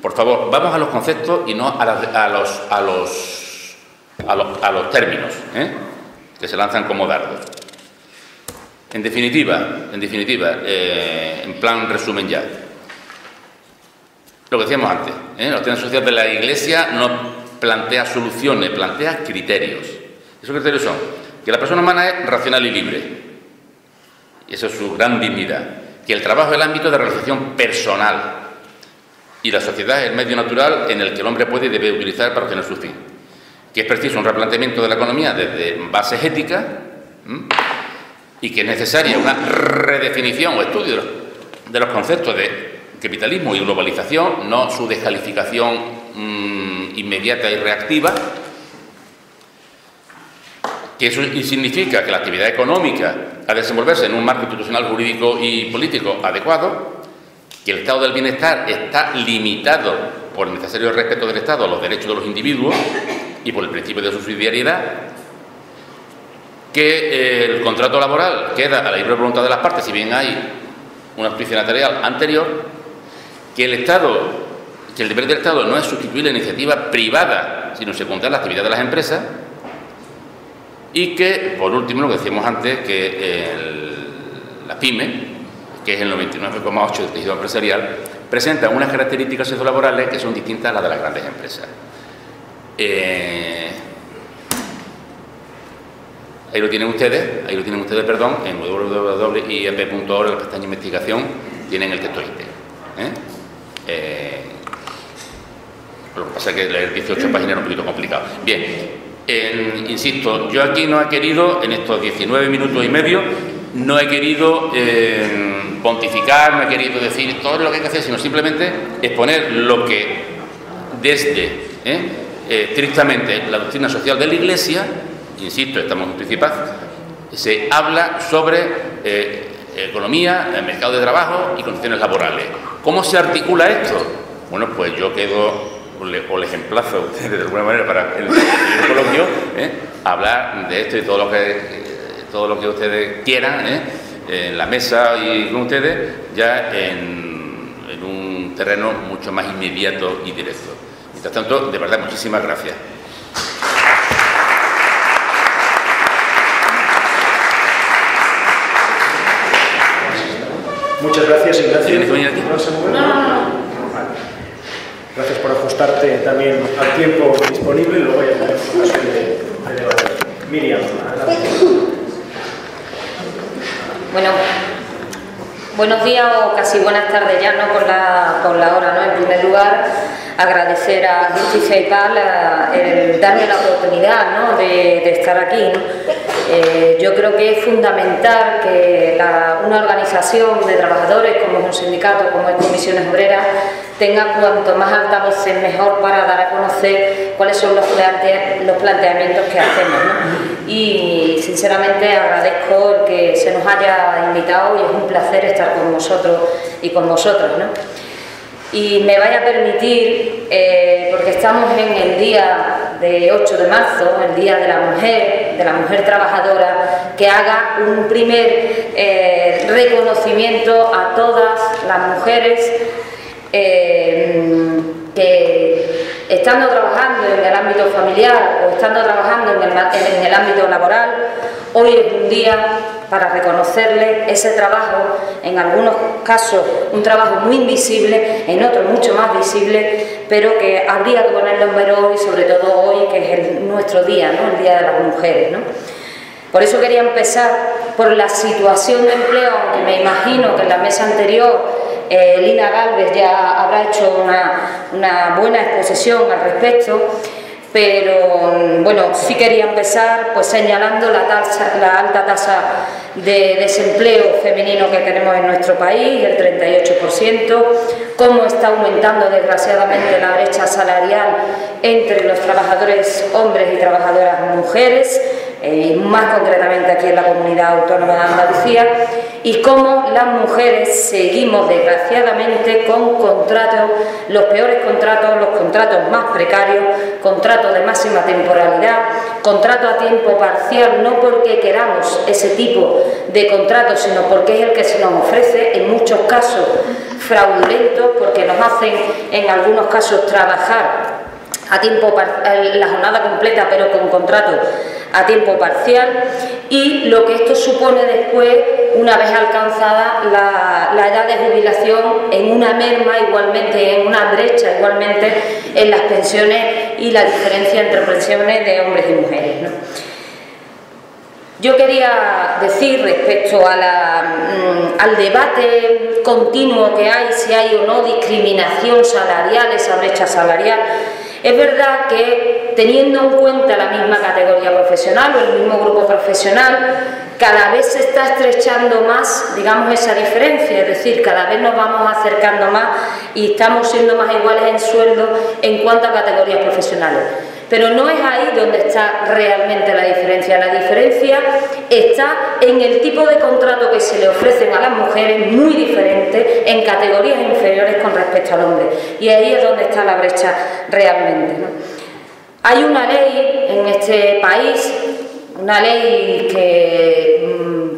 por favor, vamos a los conceptos y no a los términos, que se lanzan como dardos. En definitiva, en plan resumen ya, lo que decíamos antes, la doctrina social de la Iglesia no plantea soluciones, plantea criterios. Esos criterios son que la persona humana es racional y libre, y eso es su gran dignidad, que el trabajo es el ámbito de realización personal y la sociedad es el medio natural en el que el hombre puede y debe utilizar para obtener su fin, que es preciso un replanteamiento de la economía desde bases éticas y que es necesaria una redefinición o estudio de los conceptos de capitalismo y globalización, no su descalificación inmediata y reactiva, que eso significa que la actividad económica ha de desenvolverse en un marco institucional, jurídico y político adecuado, que el estado del bienestar está limitado por el necesario respeto del Estado a los derechos de los individuos y por el principio de subsidiariedad, que el contrato laboral queda a la libre voluntad de las partes, si bien hay una auspicio notarial anterior, que el deber del Estado no es sustituir la iniciativa privada, sino secundar la actividad de las empresas, y que, por último, lo que decíamos antes, que la PYME, que es el 99,8% del tejido empresarial, presenta unas características sociolaborales que son distintas a las de las grandes empresas. Ahí lo tienen ustedes, en www.iep.org, en la pestaña investigación, tienen el texto íntegro. Lo que pasa es que leer 18 páginas es un poquito complicado. Bien, insisto, yo aquí no he querido, en estos 19 minutos y medio, no he querido pontificar, no he querido decir todo lo que hay que hacer, sino simplemente exponer lo que desde estrictamente la doctrina social de la Iglesia, insisto, estamos en Principaz, se habla sobre economía, el mercado de trabajo y condiciones laborales. ¿Cómo se articula esto? Bueno, pues yo quedo, o les emplazo a ustedes de alguna manera para el coloquio, hablar de esto y todo lo que ustedes quieran, en la mesa y con ustedes, ya en un terreno mucho más inmediato y directo. Mientras tanto, de verdad, muchísimas gracias. Muchas gracias, Ignacio. No. Gracias por ajustarte también al tiempo disponible y luego ya tenemos ocasión de debatir. Miriam, adelante. Bueno, buenos días o casi buenas tardes ya, ¿no? Por la hora, ¿no? En primer lugar, agradecer a Justicia y Paz el darme la oportunidad, ¿no? de estar aquí, ¿no? Yo creo que es fundamental que una organización de trabajadores, como es un sindicato, como es Comisiones Obreras, tenga cuanto más altavoces mejor para dar a conocer cuáles son los planteamientos que hacemos, ¿no? Y sinceramente agradezco el que se nos haya invitado y es un placer estar con vosotros y con vosotros, ¿no? Y me vaya a permitir, porque estamos en el día de 8 de marzo, el Día de la Mujer Trabajadora, que haga un primer reconocimiento a todas las mujeres que estando trabajando en el ámbito familiar o estando trabajando en el ámbito laboral, hoy es un día para reconocerle ese trabajo, en algunos casos un trabajo muy invisible, en otros mucho más visible, pero que habría que ponerlo en valor y sobre todo hoy, que es nuestro día, ¿no? El Día de las Mujeres, ¿no? Por eso quería empezar por la situación de empleo, aunque me imagino que en la mesa anterior Lina Gálvez ya habrá hecho una buena exposición al respecto, pero bueno, sí quería empezar pues señalando la alta tasa de desempleo femenino que tenemos en nuestro país, el 38%, cómo está aumentando desgraciadamente la brecha salarial entre los trabajadores hombres y trabajadoras mujeres, más concretamente aquí en la Comunidad Autónoma de Andalucía, y cómo las mujeres seguimos desgraciadamente con contratos, los peores contratos, los contratos más precarios, contratos de máxima temporalidad, contratos a tiempo parcial, no porque queramos ese tipo de contratos, sino porque es el que se nos ofrece, en muchos casos fraudulentos, porque nos hacen en algunos casos trabajar a tiempo la jornada completa, pero con contrato a tiempo parcial, y lo que esto supone después, una vez alcanzada la edad de jubilación, en una merma igualmente, en una brecha igualmente en las pensiones y la diferencia entre pensiones de hombres y mujeres, ¿no? Yo quería decir respecto al debate continuo que hay, si hay o no discriminación salarial, esa brecha salarial. Es verdad que teniendo en cuenta la misma categoría profesional o el mismo grupo profesional, cada vez se está estrechando más, digamos, esa diferencia, es decir, cada vez nos vamos acercando más y estamos siendo más iguales en sueldo en cuanto a categorías profesionales. Pero no es ahí donde está realmente la diferencia está en el tipo de contrato que se le ofrecen a las mujeres, muy diferente, en categorías inferiores con respecto al hombre, y ahí es donde está la brecha realmente, ¿no? Hay una ley en este país, una ley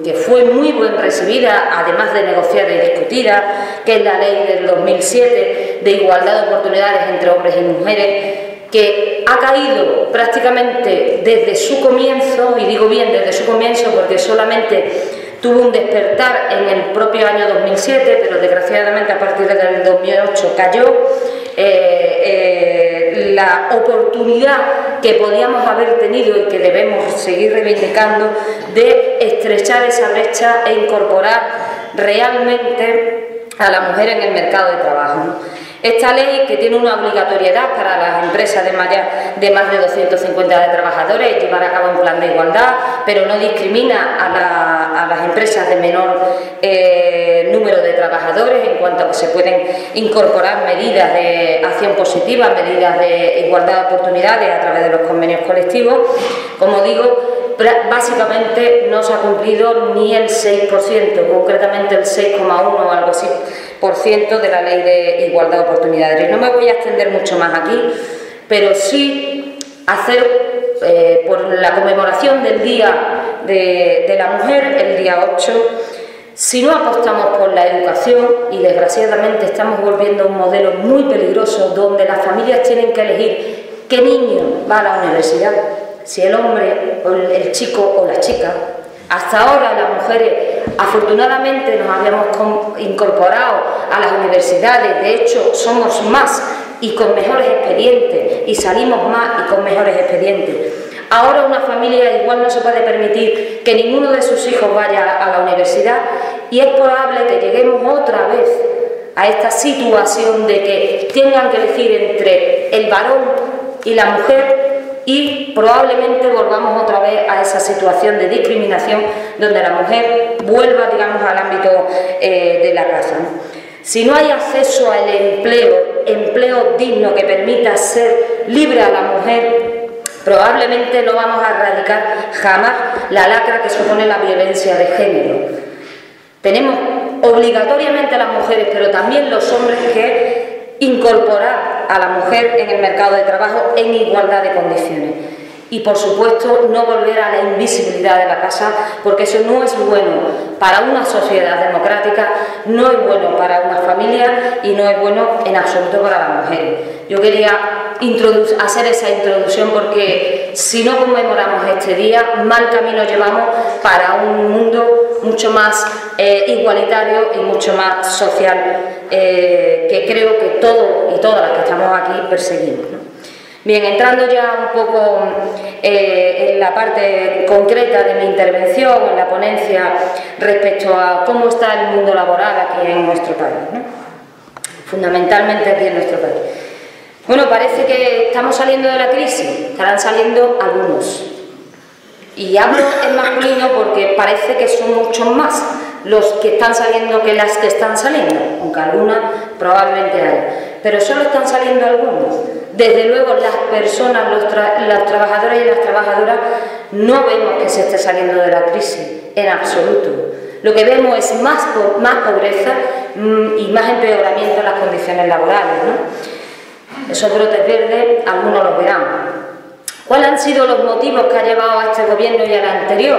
que fue muy bien recibida, además de negociada y discutida, que es la ley del 2007 de igualdad de oportunidades entre hombres y mujeres, que ha caído prácticamente desde su comienzo, y digo bien desde su comienzo porque solamente tuvo un despertar en el propio año 2007, pero desgraciadamente a partir del 2008 cayó. La oportunidad que podíamos haber tenido y que debemos seguir reivindicando de estrechar esa brecha e incorporar realmente a la mujer en el mercado de trabajo, ¿no? Esta ley, que tiene una obligatoriedad para las empresas de más de 250 de trabajadores, llevar a cabo un plan de igualdad, pero no discrimina a las empresas de menor número de trabajadores en cuanto a que se pueden incorporar medidas de acción positiva, medidas de igualdad de oportunidades a través de los convenios colectivos. Como digo, básicamente no se ha cumplido ni el 6%, concretamente el 6,1 o algo así % de la Ley de Igualdad de Oportunidades. Y no me voy a extender mucho más aquí, pero sí hacer por la conmemoración del Día de la Mujer, el día 8, si no apostamos por la educación, y desgraciadamente estamos volviendo a un modelo muy peligroso donde las familias tienen que elegir qué niño va a la universidad, si el hombre o el chico o la chica. Hasta ahora las mujeres afortunadamente nos habíamos incorporado a las universidades, de hecho somos más y con mejores expedientes, y salimos más y con mejores expedientes. Ahora una familia igual no se puede permitir que ninguno de sus hijos vaya a la universidad, y es probable que lleguemos otra vez a esta situación de que tengan que elegir entre el varón y la mujer, y probablemente volvamos otra vez a esa situación de discriminación donde la mujer vuelva, digamos, al ámbito de la casa, ¿no? Si no hay acceso al empleo digno que permita ser libre a la mujer, probablemente no vamos a erradicar jamás la lacra que supone la violencia de género. Tenemos obligatoriamente a las mujeres, pero también los hombres, que incorporar a la mujer en el mercado de trabajo en igualdad de condiciones. Y por supuesto no volver a la invisibilidad de la casa, porque eso no es bueno para una sociedad democrática, no es bueno para una familia y no es bueno en absoluto para la mujer. Yo quería hacer esa introducción porque si no conmemoramos este día, mal camino llevamos para un mundo mucho más igualitario y mucho más social, que creo que todos y todas las que estamos aquí perseguimos, ¿no? Bien, entrando ya un poco en la parte concreta de mi intervención, en la ponencia respecto a cómo está el mundo laboral aquí en nuestro país, ¿no? Fundamentalmente aquí en nuestro país. Bueno, parece que estamos saliendo de la crisis, estarán saliendo algunos. Y hablo en masculino porque parece que son muchos más los que están saliendo que las que están saliendo, aunque algunas probablemente hay. Pero solo están saliendo algunos. Desde luego las personas, las trabajadoras y las trabajadoras, no vemos que se esté saliendo de la crisis, en absoluto. Lo que vemos es más pobreza y más empeoramiento en las condiciones laborales, ¿no? Esos brotes verdes, algunos los verán. ¿Cuáles han sido los motivos que ha llevado a este gobierno y al anterior?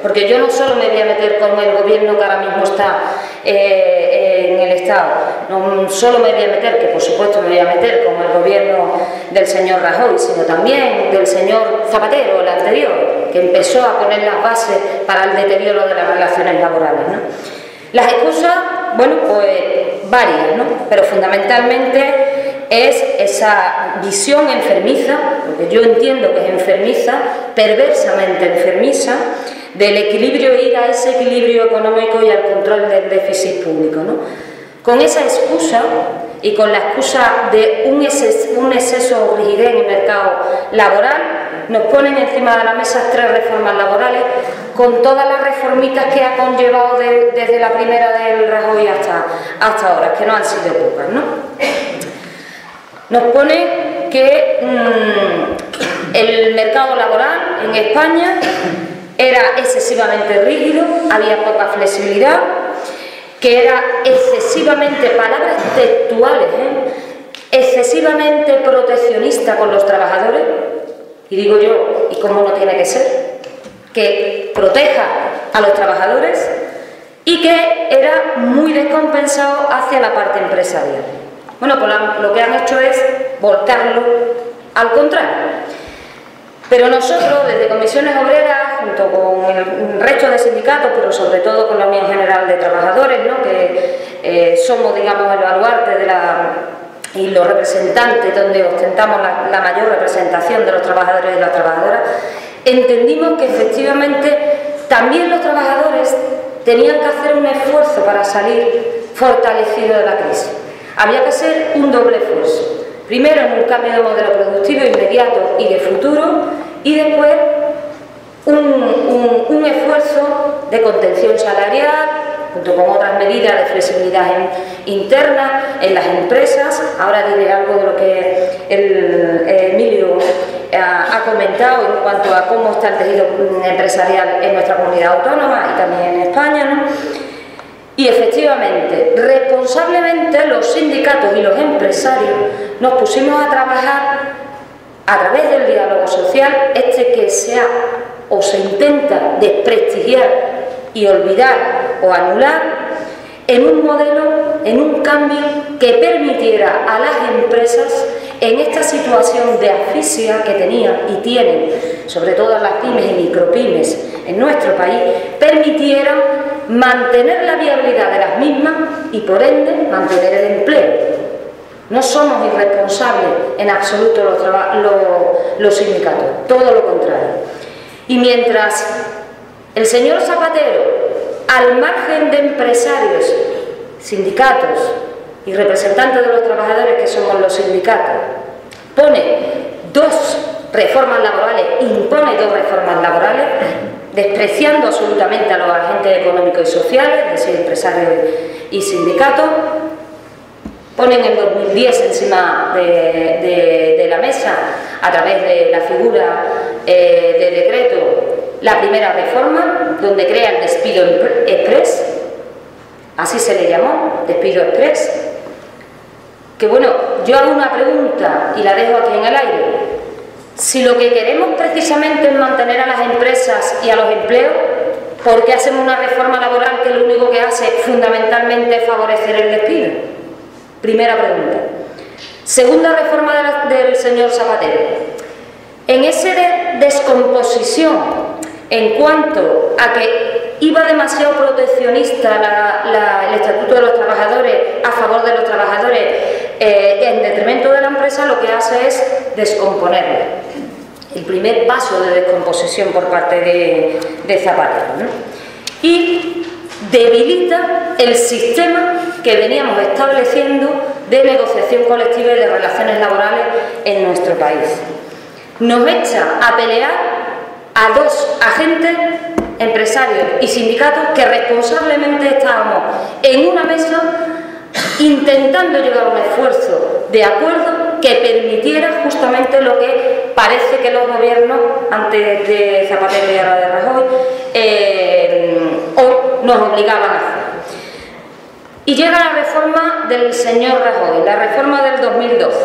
Porque yo no solo me voy a meter con el gobierno que ahora mismo está en el Estado, no solo me voy a meter, que por supuesto me voy a meter con el gobierno del señor Rajoy, sino también del señor Zapatero, el anterior, que empezó a poner las bases para el deterioro de las relaciones laborales, ¿no? Las excusas, bueno, pues varias, ¿no? Pero fundamentalmente es esa visión enfermiza, porque yo entiendo que es enfermiza, perversamente enfermiza, del equilibrio, ir a ese equilibrio económico y al control del déficit público, ¿no? Con esa excusa y con la excusa de un exceso de rigidez en el mercado laboral, nos ponen encima de la mesa 3 reformas laborales con todas las reformitas que ha conllevado desde la primera del Rajoy hasta ahora, que no han sido pocas, ¿no? Nos pone que el mercado laboral en España era excesivamente rígido, había poca flexibilidad, que era excesivamente, palabras textuales, excesivamente proteccionista con los trabajadores, y digo yo, ¿y cómo no tiene que ser? Que proteja a los trabajadores y que era muy descompensado hacia la parte empresarial. Bueno, pues lo que han hecho es volcarlo al contrario. Pero nosotros, desde Comisiones Obreras, junto con el resto de sindicatos, pero sobre todo con la Unión General de Trabajadores, ¿no?, que somos, digamos, el baluarte y los representantes donde ostentamos la mayor representación de los trabajadores y las trabajadoras, entendimos que efectivamente también los trabajadores tenían que hacer un esfuerzo para salir fortalecidos de la crisis. Había que hacer un doble esfuerzo. Primero en un cambio de modelo productivo inmediato y de futuro, y después un esfuerzo de contención salarial, junto con otras medidas de flexibilidad interna en las empresas. Ahora diré algo de lo que Emilio ha comentado en cuanto a cómo está el tejido empresarial en nuestra comunidad autónoma y también en España, ¿no? Y efectivamente, responsablemente los sindicatos y los empresarios nos pusimos a trabajar a través del diálogo social, que se intenta desprestigiar y olvidar o anular, en un modelo, en un cambio que permitiera a las empresas, en esta situación de asfixia que tenían y tienen, sobre todo las pymes y micropymes en nuestro país, permitieran mantener la viabilidad de las mismas y por ende mantener el empleo. No somos irresponsables en absoluto los sindicatos, todo lo contrario. Y mientras el señor Zapatero, al margen de empresarios, sindicatos y representantes de los trabajadores, que somos los sindicatos, pone 2 reformas laborales, impone 2 reformas laborales, despreciando absolutamente a los agentes económicos y sociales, es decir, empresarios y sindicatos. Ponen el 2010 encima de la mesa, a través de la figura de decreto, la primera reforma, donde crea el despido express, así se le llamó, despido express. Que bueno, yo hago una pregunta y la dejo aquí en el aire. Si lo que queremos precisamente es mantener a las empresas y a los empleos, ¿por qué hacemos una reforma laboral que lo único que hace fundamentalmente es favorecer el despido? Primera pregunta. Segunda reforma del señor Zapatero. En esa descomposición en cuanto a que iba demasiado proteccionista el Estatuto de los Trabajadores a favor de los trabajadores en detrimento de la empresa, lo que hace es descomponerla. El primer paso de descomposición por parte de Zapatero, ¿no? Y debilita el sistema que veníamos estableciendo de negociación colectiva y de relaciones laborales en nuestro país. Nos echa a pelear a 2 agentes, empresarios y sindicatos, que responsablemente estábamos en una mesa intentando llegar a un esfuerzo de acuerdo que permitiera justamente lo que parece que los gobiernos, antes de Zapatero y ahora de Rajoy, hoy nos obligaban a hacer. Y llega la reforma del señor Rajoy, la reforma del 2012.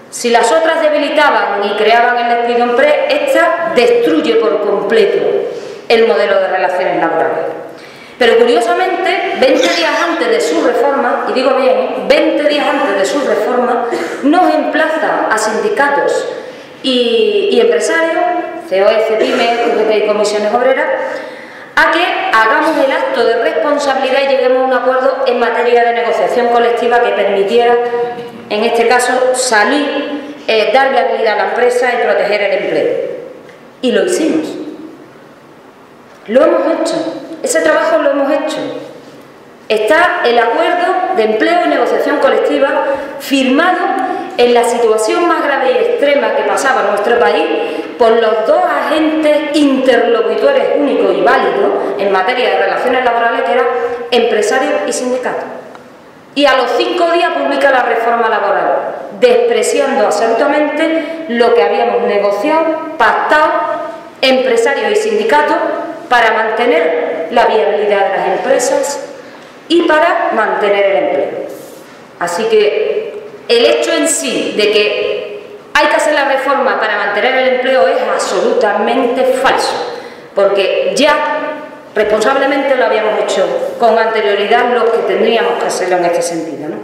Si las otras debilitaban y creaban el despido express, esta destruye por completo el modelo de relaciones laborales. Pero curiosamente, 20 días antes de su reforma, y digo bien, 20 días antes de su reforma, nos emplaza a sindicatos y empresarios, COE, CEPIME, UGT y comisiones obreras, a que hagamos el acto de responsabilidad y lleguemos a un acuerdo en materia de negociación colectiva que permitiera, en este caso, salir, dar viabilidad a la empresa y proteger el empleo. Y lo hicimos. Lo hemos hecho. Ese trabajo lo hemos hecho. Está el acuerdo de empleo y negociación colectiva firmado en la situación más grave y extrema que pasaba en nuestro país por los 2 agentes interlocutores únicos y válidos en materia de relaciones laborales, que eran empresarios y sindicatos. Y a los 5 días publica la reforma laboral, despreciando absolutamente lo que habíamos negociado, pactado, empresarios y sindicatos, para mantener la viabilidad de las empresas y para mantener el empleo. Así que el hecho en sí de que hay que hacer la reforma para mantener el empleo es absolutamente falso, porque ya responsablemente lo habíamos hecho con anterioridad los que tendríamos que hacerlo en este sentido, ¿no?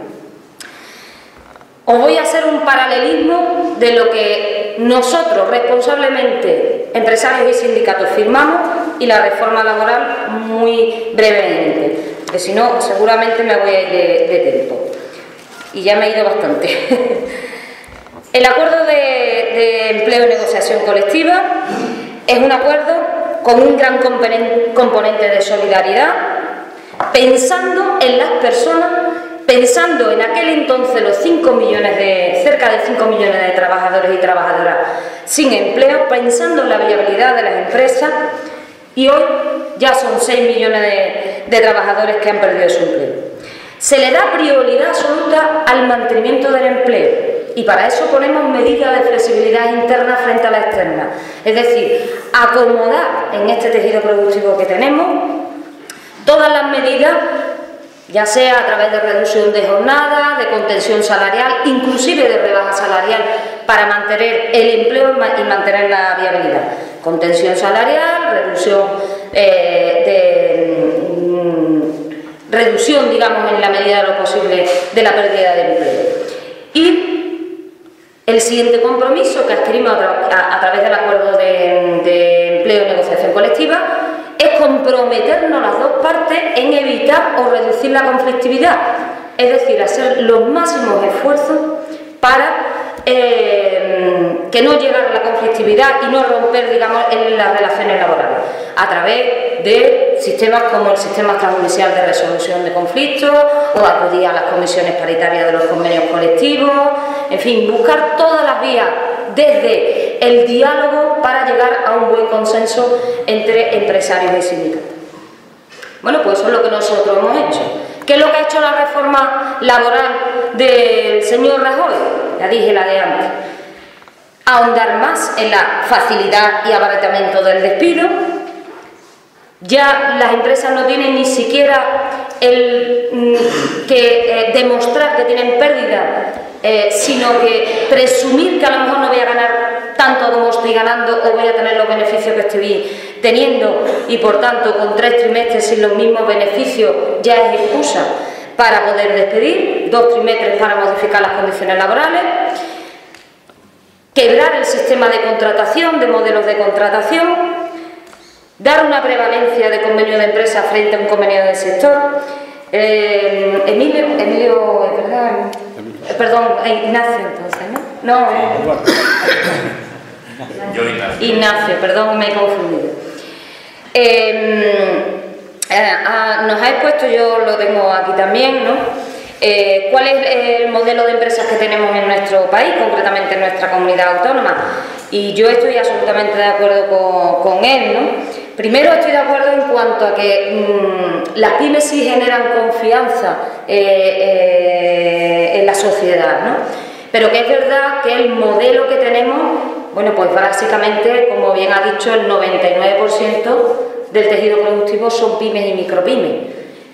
Os voy a hacer un paralelismo de lo que nosotros responsablemente, empresarios y sindicatos, firmamos y la reforma laboral muy brevemente, porque si no seguramente me voy a ir de tiempo y ya me he ido bastante. El acuerdo de empleo y negociación colectiva es un acuerdo con un gran componente de solidaridad, pensando en las personas, pensando en aquel entonces los cerca de 5 millones de trabajadores y trabajadoras sin empleo, pensando en la viabilidad de las empresas, y hoy ya son 6 millones de trabajadores que han perdido su empleo. Se le da prioridad absoluta al mantenimiento del empleo y para eso ponemos medidas de flexibilidad interna frente a la externa, es decir, acomodar en este tejido productivo que tenemos todas las medidas, ya sea a través de reducción de jornada, de contención salarial, inclusive de rebaja salarial, para mantener el empleo y mantener la viabilidad. Contención salarial, reducción, digamos, en la medida de lo posible de la pérdida de empleo. Y el siguiente compromiso que adquirimos a través del acuerdo de empleo y negociación colectiva es comprometernos las 2 partes en evitar o reducir la conflictividad, es decir, hacer los máximos esfuerzos para que no llegara a la conflictividad y no romper, digamos, en las relaciones laborales, a través de sistemas como el sistema extrajudicial de resolución de conflictos o acudir a las comisiones paritarias de los convenios colectivos, en fin, buscar todas las vías desde el diálogo para llegar a un buen consenso entre empresarios y sindicatos. Bueno, pues eso es lo que nosotros hemos hecho. ¿Qué es lo que ha hecho la reforma laboral del señor Rajoy? Ya dije la de antes. Ahondar más en la facilidad y abaratamiento del despido. Ya las empresas no tienen ni siquiera que demostrar que tienen pérdida, sino que presumir que a lo mejor no voy a ganar tanto como estoy ganando o voy a tener los beneficios que estoy teniendo, y por tanto con 3 trimestres sin los mismos beneficios ya es excusa para poder despedir, 2 trimestres para modificar las condiciones laborales, quebrar el sistema de contratación, de modelos de contratación, dar una prevalencia de convenio de empresa frente a un convenio del sector. Ignacio entonces, ¿no? No, Yo Ignacio. Ignacio, perdón, me he confundido. Nos ha expuesto, yo lo tengo aquí también, ¿no? ¿Cuál es el modelo de empresas que tenemos en nuestro país, concretamente en nuestra comunidad autónoma? Y yo estoy absolutamente de acuerdo con él, ¿no? Primero estoy de acuerdo en cuanto a que las pymes sí generan confianza en la sociedad, ¿no? Pero que es verdad que el modelo que tenemos, bueno, pues básicamente, como bien ha dicho, el 99% del tejido productivo son pymes y micropymes.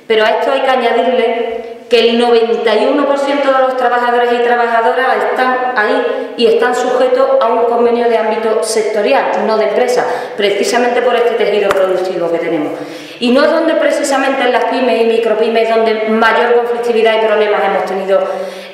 Pero a esto hay que añadirle que el 91% de los trabajadores y trabajadoras están ahí y están sujetos a un convenio de ámbito sectorial, no de empresa, precisamente por este tejido productivo que tenemos. Y no es donde precisamente en las pymes y micropymes donde mayor conflictividad y problemas hemos tenido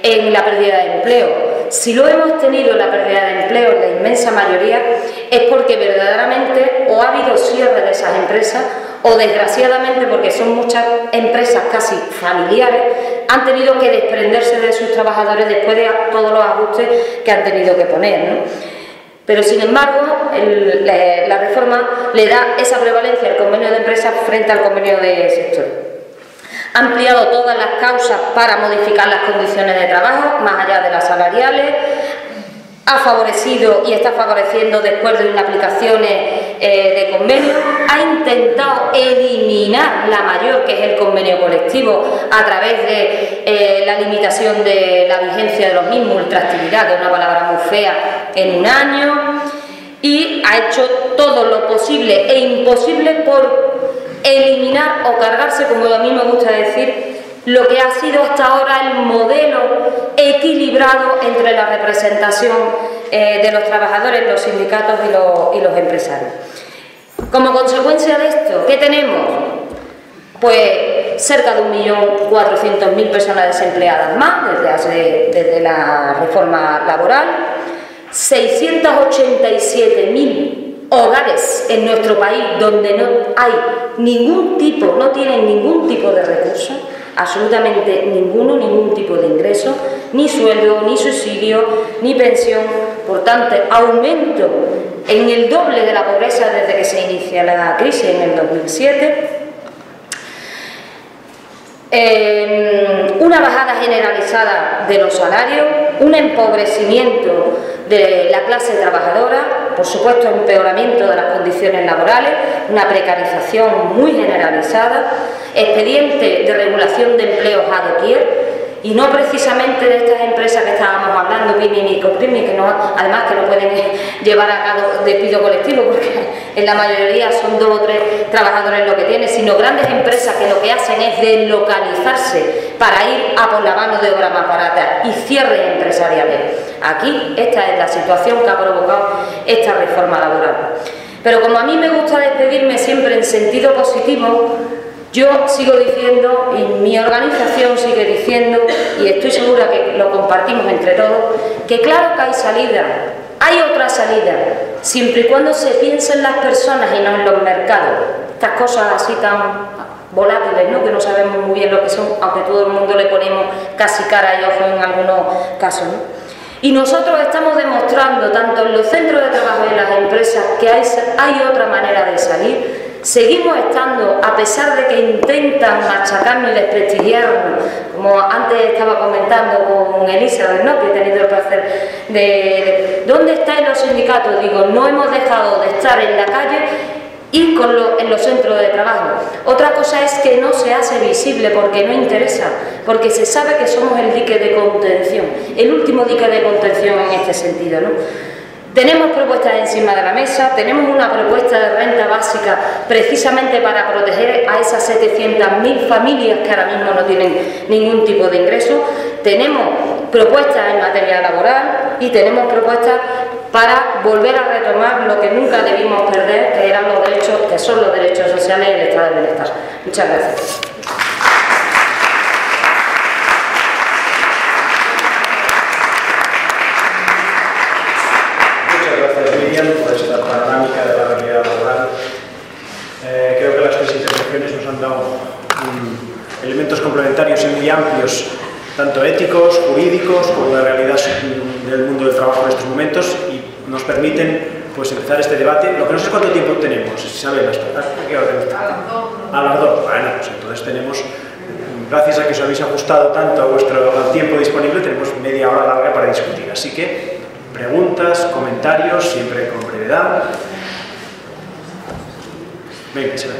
en la pérdida de empleo. Si lo hemos tenido en la pérdida de empleo en la inmensa mayoría, es porque verdaderamente o ha habido cierre de esas empresas o desgraciadamente, porque son muchas empresas casi familiares, han tenido que desprenderse de sus trabajadores después de todos los ajustes que han tenido que poner, ¿no? Pero sin embargo, la reforma le da esa prevalencia al convenio de empresa frente al convenio de sector. Ha ampliado todas las causas para modificar las condiciones de trabajo, más allá de las salariales. Ha favorecido y está favoreciendo descuerdos en aplicaciones de convenio. Ha intentado eliminar la mayor, que es el convenio colectivo, a través de la limitación de la vigencia de los mismos, ultraactividad, que es una palabra muy fea, en 1 año, y ha hecho todo lo posible e imposible por eliminar o cargarse, como a mí me gusta decir, lo que ha sido hasta ahora el modelo equilibrado entre la representación de los trabajadores, los sindicatos y los empresarios. Como consecuencia de esto, ¿qué tenemos? Pues cerca de 1.400.000 personas desempleadas más desde la reforma laboral, 687.000 hogares en nuestro país donde no hay ningún tipo, no tienen ningún tipo de recursos, absolutamente ningún tipo de ingreso, ni sueldo, ni subsidio, ni pensión. Por tanto, aumento en el doble de la pobreza desde que se inicia la crisis en el 2007. Una bajada generalizada de los salarios, un empobrecimiento de la clase trabajadora, por supuesto empeoramiento de las condiciones laborales, una precarización muy generalizada, expediente de regulación de empleos a doquier, y no precisamente de estas empresas que estábamos hablando, pyme y micropyme, que no, además que no pueden llevar a cabo despido colectivo porque en la mayoría son 2 o 3 trabajadores lo que tienen, sino grandes empresas que lo que hacen es deslocalizarse para ir a por la mano de obra más barata y cierres empresariales. Aquí esta es la situación que ha provocado esta reforma laboral. Pero como a mí me gusta despedirme siempre en sentido positivo, yo sigo diciendo, y mi organización sigue diciendo, y estoy segura que lo compartimos entre todos, que claro que hay salida, hay otra salida, siempre y cuando se piense en las personas y no en los mercados. Estas cosas así tan volátiles, ¿no?, que no sabemos muy bien lo que son, aunque todo el mundo le ponemos casi cara y ojo en algunos casos, ¿no? Y nosotros estamos demostrando, tanto en los centros de trabajo y en las empresas, que hay otra manera de salir, Seguimos estando, a pesar de que intentan machacarnos y desprestigiarnos, como antes estaba comentando con Elizabeth, ¿no?, que he tenido el placer de ¿dónde estáis los sindicatos? Digo, no hemos dejado de estar en la calle y en los centros de trabajo. Otra cosa es que no se hace visible porque no interesa, porque se sabe que somos el dique de contención, el último dique de contención en este sentido, ¿no? Tenemos propuestas encima de la mesa, tenemos una propuesta de renta básica precisamente para proteger a esas 700.000 familias que ahora mismo no tienen ningún tipo de ingreso, tenemos propuestas en materia laboral y tenemos propuestas para volver a retomar lo que nunca debimos perder, que eran los derechos, que son los derechos sociales y el estado de bienestar. Muchas gracias. Por esta panorámica de la realidad laboral. Creo que las tres intervenciones nos han dado elementos complementarios y muy amplios, tanto éticos, jurídicos, como de realidad del mundo del trabajo en estos momentos, y nos permiten pues empezar este debate. Lo que no sé es cuánto tiempo tenemos, si saben las cosas. A las 2. Bueno, pues entonces tenemos, gracias a que os habéis ajustado tanto a vuestro tiempo disponible, tenemos media hora larga para discutir. Así que preguntas, comentarios, siempre con brevedad. Venga, se ve.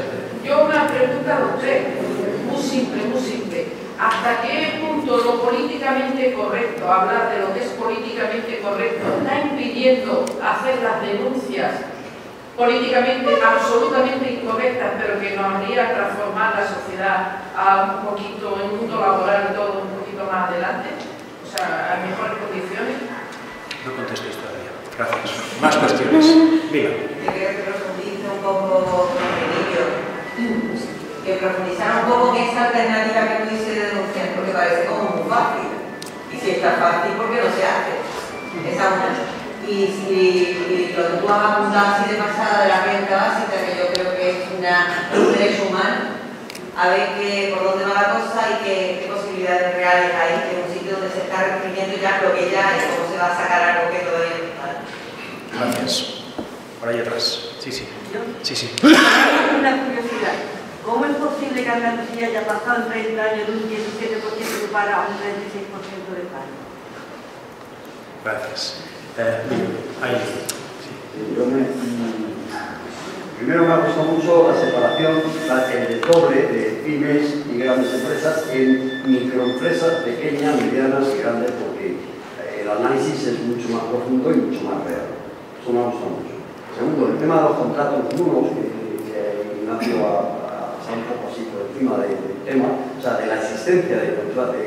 Yo una pregunta a usted, muy simple, muy simple. ¿Hasta qué punto lo políticamente correcto, hablar de lo que es políticamente correcto, está impidiendo hacer las denuncias políticamente absolutamente incorrectas, pero que nos haría transformar la sociedad a un poquito, el mundo laboral y todo un poquito más adelante? O sea, a mejores condiciones. No contestéis todavía. Gracias. Más cuestiones. Diga. Yo creo que profundice un poco que profundizara un poco en esa alternativa que tú dices de denunciar, porque parece como muy fácil. Y si está fácil, ¿por qué no se hace? Esa una. Y lo que tú has apuntado así de pasada de la renta básica, que yo creo que es un derecho humano, a ver por dónde va la cosa y qué posibilidades reales hay en un sitio donde se está restringiendo ya lo que ya y cómo se va a sacar algo que todavía no está. Gracias. Por ahí atrás. Sí, sí. Sí, sí. Una curiosidad. ¿Cómo es posible que Andalucía haya pasado en 30 años de un 17% de paro a un 36% de paro? Gracias. Ahí. Sí. Primero me ha gustado mucho la separación, el doble de pymes y grandes empresas en microempresas pequeñas, medianas y grandes, porque el análisis es mucho más profundo y mucho más real. Eso me ha gustado mucho. Segundo, el tema de los contratos duros, que Ignacio ha pasado un poco así por encima del tema, o sea, de la existencia de contratos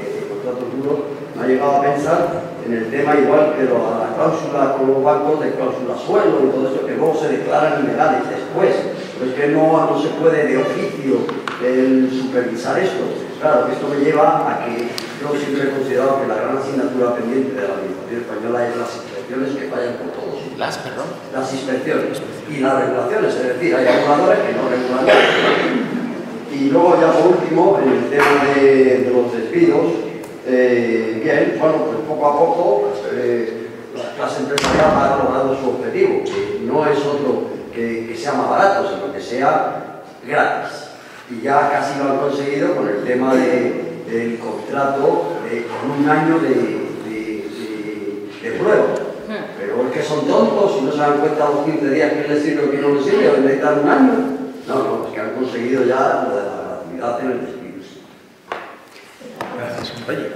duros, me ha llegado a pensar en el tema igual que la cláusula con los bancos de cláusula suelo y todo esto, que luego se declaran ilegales después. Pues que no se puede de oficio el supervisar esto. Claro, esto me lleva a que yo siempre he considerado que la gran asignatura pendiente de la Administración española es las inspecciones que fallan por todos. Las inspecciones y las regulaciones, es decir, hay reguladores que no regulan nada. Y luego ya por último, en el tema de los despidos, bien, bueno, pues poco a poco la clase empresarial ha logrado su objetivo, que no es otro que sea más barato, sino que sea gratis. Y ya casi lo han conseguido con el tema del contrato con un año de prueba. Pero es que son tontos y no se dan cuenta a los 15 días que les sirve o que no les sirve, o necesitan un año. No, es que han conseguido ya lo de la gratuidad en el despido. Gracias. Oye.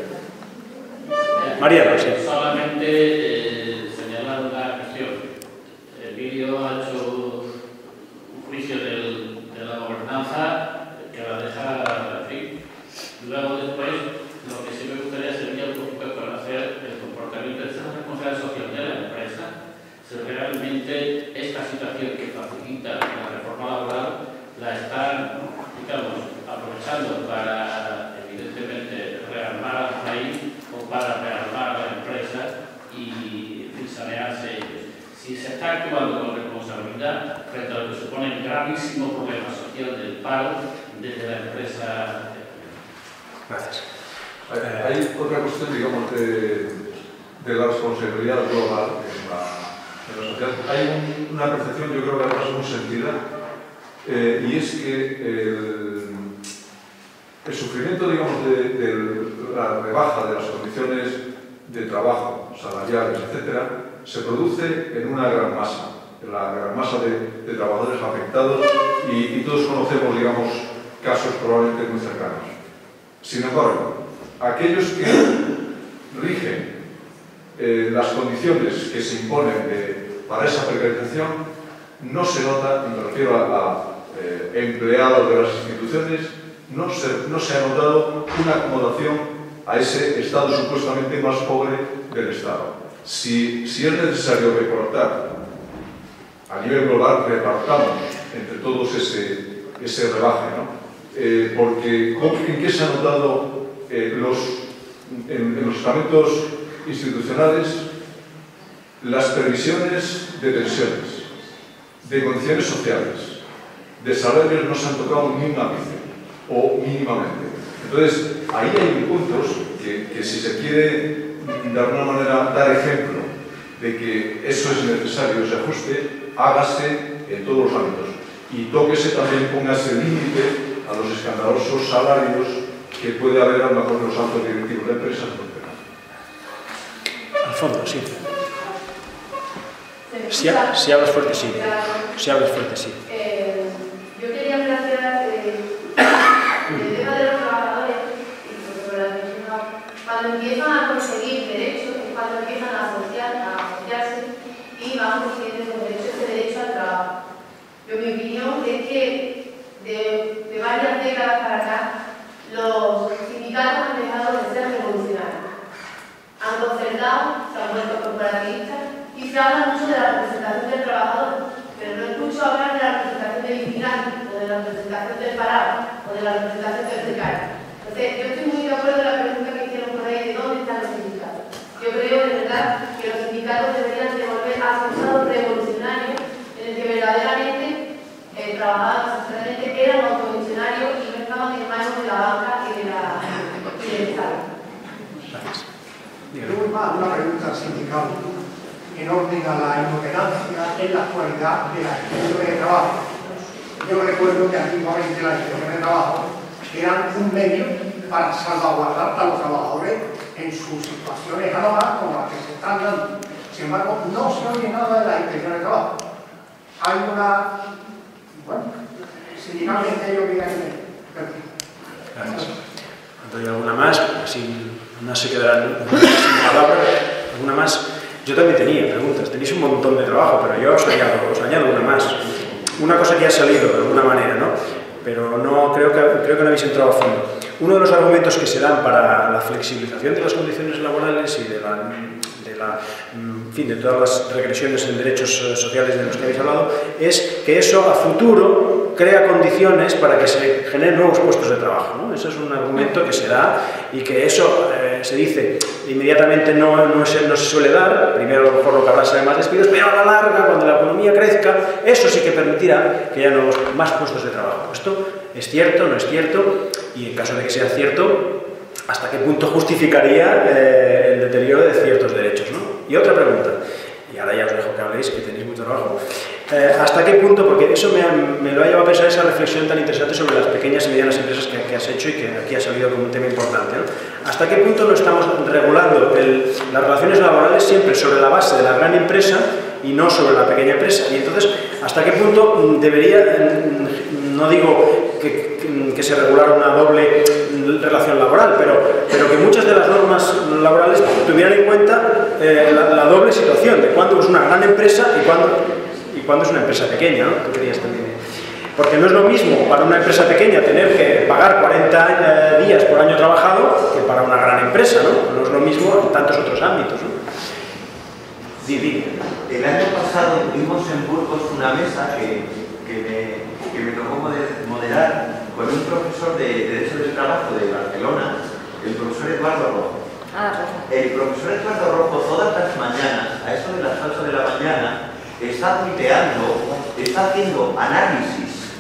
Mariano, sí. Solamente señalar una cuestión. Emilio ha hecho un juicio de la gobernanza que la deja, en fin. Luego después, lo que sí me gustaría sería un poquito conocer el comportamiento de esa responsabilidad social de la empresa, si realmente esta situación que facilita la reforma laboral la están, digamos, aprovechando para, evidentemente, rearmar al país o para rearmar a la empresa y, en fin, sanearse ellos. Si se está actuando con responsabilidad frente a lo que supone el gravísimo problema social del paro desde la empresa. Gracias. Hay otra cuestión, digamos, de la responsabilidad global en la sociedad. Hay una percepción, yo creo que además muy sentida, y es que el sufrimiento, digamos, de la rebaja de las condiciones de trabajo, salariales, etcétera, se produce en una gran masa, en la gran masa de trabajadores afectados, y todos conocemos, digamos, casos probablemente muy cercanos. Sin embargo, aquellos que rigen las condiciones que se imponen para esa precarización, no se nota, y me refiero a empleados de las instituciones, no se ha notado una acomodación a ese estado supuestamente más pobre del Estado. Si es necesario recortar a nivel global, repartamos entre todos ese rebaje, ¿no? Porque ¿en qué se ha notado en los estamentos institucionales? Las previsiones de pensiones, de condiciones sociales, de salarios no se han tocado ni un ápice, o mínimamente. Entonces, ahí hay puntos que si se quiere de alguna manera dar ejemplo de que eso es necesario, ese ajuste, hágase en todos los ámbitos. Y tóquese también, póngase límite a los escandalosos salarios que puede haber a lo mejor en los altos directivos de empresas. Al fondo, sí. Si hablas fuerte, sí. Si hablas fuerte, sí. Yo quería plantear el tema de los trabajadores, y sobre lo que mencionado, cuando empiezan a conseguir derechos, es cuando empiezan a asociarse y van consiguiendo los derechos de derecho al trabajo. Yo, mi opinión es que de varias décadas para acá, los sindicatos han dejado de ser revolucionarios. Han concertado, se han vuelto corporativistas y se habla mucho de la representación del trabajador, pero no escucho hablar de la representación del inmigrante, o de la representación del parado, o de la representación del precario. Entonces, yo estoy muy de acuerdo en la pregunta que hicieron por ahí de dónde están los sindicatos. Yo creo, de verdad, que los sindicatos deberían de volver a su estado revolucionario, en el que verdaderamente trabajaban socialmente, eran autogestionarios y no estaban en manos de la banca y del Estado. Gracias. Una pregunta sindical en orden a la inoperancia en la actualidad de las instituciones de trabajo. Yo recuerdo que antiguamente las instituciones de trabajo eran un medio para salvaguardar a los trabajadores en sus situaciones anómalas como las que se están dando. Sin embargo, no se oye nada de las instituciones de trabajo. Hay una... Bueno, sindicalmente yo quería que... Gracias. ¿Doy alguna más? Así no se quedarán sin palabras. ¿Alguna más? Yo también tenía preguntas. Tenéis un montón de trabajo, pero yo os añado una más. Una cosa que ha salido de alguna manera, ¿no? Pero no, creo que no habéis entrado a fondo. Uno de los argumentos que se dan para la flexibilización de las condiciones laborales y de todas las regresiones en derechos sociales de los que habéis hablado, es que eso a futuro crea condiciones para que se generen nuevos puestos de trabajo, ¿no? Eso es un argumento que se da y que eso se dice inmediatamente no se suele dar. Primero a lo mejor lo que habrá será más despidos, pero a la larga, cuando la economía crezca, eso sí que permitirá que haya más puestos de trabajo. ¿Esto es cierto, no es cierto? Y en caso de que sea cierto, ¿hasta qué punto justificaría el deterioro de ciertos derechos, ¿no? Y otra pregunta, y ahora ya os dejo que habléis, que tenéis mucho trabajo. ¿Hasta qué punto? Porque eso me lo ha llevado a pensar esa reflexión tan interesante sobre las pequeñas y medianas empresas que has hecho y que aquí ha salido como un tema importante, ¿no? ¿Hasta qué punto no estamos regulando las relaciones laborales siempre sobre la base de la gran empresa y no sobre la pequeña empresa? Y entonces, ¿hasta qué punto debería, no digo que se regulara una doble relación laboral, pero que muchas de las normas laborales tuvieran en cuenta la doble situación de cuándo es una gran empresa y cuándo es una empresa pequeña, ¿no? Tú querías también. Porque no es lo mismo para una empresa pequeña tener que pagar 40 días por año trabajado que para una gran empresa, ¿no? No es lo mismo en tantos otros ámbitos, ¿no? El año pasado tuvimos en Burgos una mesa que me tocó moderar con un profesor de Derecho del Trabajo de Barcelona, el profesor Eduardo Rojo. El profesor Eduardo Rojo todas las mañanas, a eso de las 8 de la mañana, está tuiteando, está haciendo análisis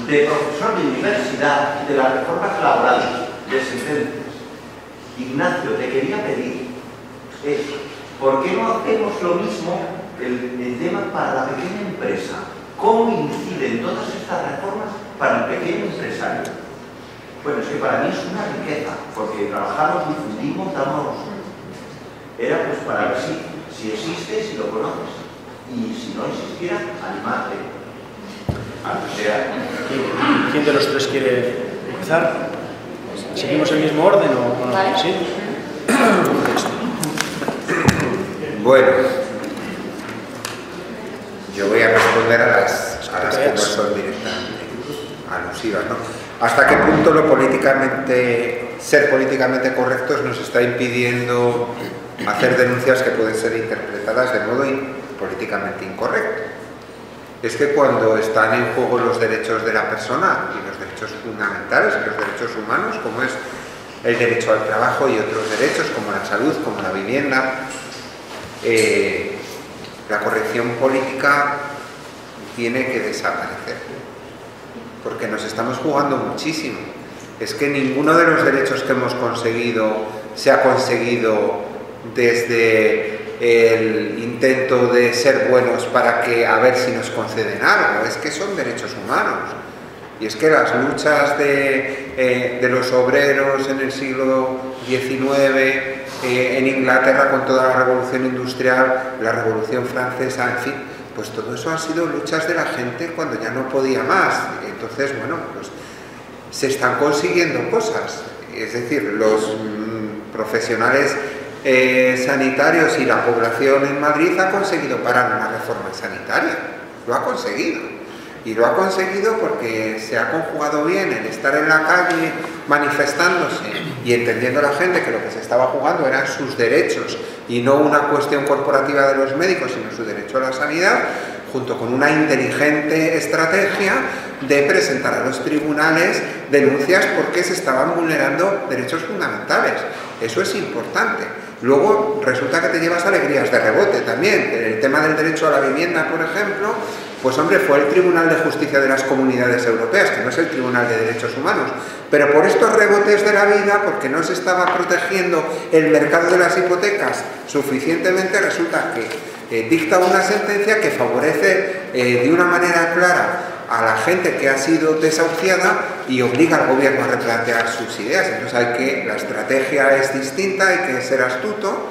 de profesor de universidad de las reformas laborales de sentencias. Ignacio, te quería pedir, ¿por qué no hacemos lo mismo el tema para la pequeña empresa? ¿Cómo inciden todas estas reformas para el pequeño empresario? Bueno, es que para mí es una riqueza, porque trabajamos, difundimos, damos... Era pues para ver si existe, si lo conoces. Y si no existiera, animarte. ¿Quién de los tres quiere empezar? ¿Seguimos el mismo orden o no? Vale. ¿Sí? Bueno, yo voy a responder a las que no son directamente alusivas, ¿no? ¿Hasta qué punto ser políticamente correctos nos está impidiendo hacer denuncias que pueden ser interpretadas de modo políticamente incorrecto? Es que cuando están en juego los derechos de la persona y los derechos fundamentales y los derechos humanos, como es el derecho al trabajo y otros derechos como la salud, como la vivienda, la corrección política tiene que desaparecer, porque nos estamos jugando muchísimo. Es que ninguno de los derechos que hemos conseguido se ha conseguido desde el intento de ser buenos para que a ver si nos conceden algo. Es que son derechos humanos. Y es que las luchas de los obreros en el siglo XIX, en Inglaterra con toda la revolución industrial, la revolución francesa, en fin, pues todo eso han sido luchas de la gente cuando ya no podía más. Entonces, bueno, pues se están consiguiendo cosas. Es decir, los profesionales sanitarios y la población en Madrid ha conseguido parar una reforma sanitaria. Lo ha conseguido. Y lo ha conseguido porque se ha conjugado bien el estar en la calle manifestándose y entendiendo a la gente que lo que se estaba jugando eran sus derechos y no una cuestión corporativa de los médicos, sino su derecho a la sanidad, junto con una inteligente estrategia de presentar a los tribunales denuncias porque se estaban vulnerando derechos fundamentales. Eso es importante. Luego resulta que te llevas alegrías de rebote también. El tema del derecho a la vivienda, por ejemplo, pues hombre, fue el Tribunal de Justicia de las Comunidades Europeas, que no es el Tribunal de Derechos Humanos, pero por estos rebotes de la vida, porque no se estaba protegiendo el mercado de las hipotecas suficientemente, resulta que dicta una sentencia que favorece de una manera clara a la gente que ha sido desahuciada y obliga al gobierno a replantear sus ideas. Entonces la estrategia es distinta, hay que ser astuto,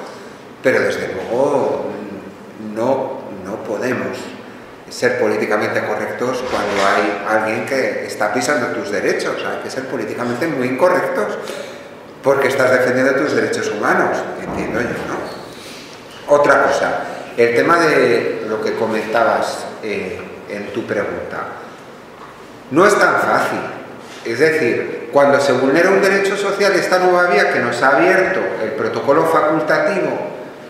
pero desde luego no podemos ser políticamente correctos cuando hay alguien que está pisando tus derechos. Hay que ser políticamente muy incorrectos porque estás defendiendo tus derechos humanos, entiendo yo, ¿no? Otra cosa, el tema de lo que comentabas en tu pregunta. No es tan fácil. Es decir, cuando se vulnera un derecho social, esta nueva vía que nos ha abierto el protocolo facultativo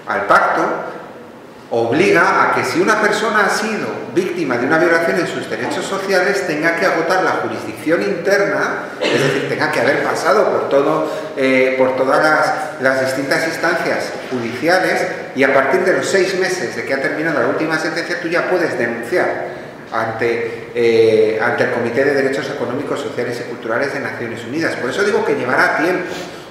al pacto, obliga a que si una persona ha sido víctima de una violación en sus derechos sociales, tenga que agotar la jurisdicción interna, es decir, tenga que haber pasado por todas las distintas instancias judiciales, y a partir de los 6 meses de que ha terminado la última sentencia, tú ya puedes denunciar ante el Comité de Derechos Económicos, Sociales y Culturales de Naciones Unidas. Por eso digo que llevará tiempo.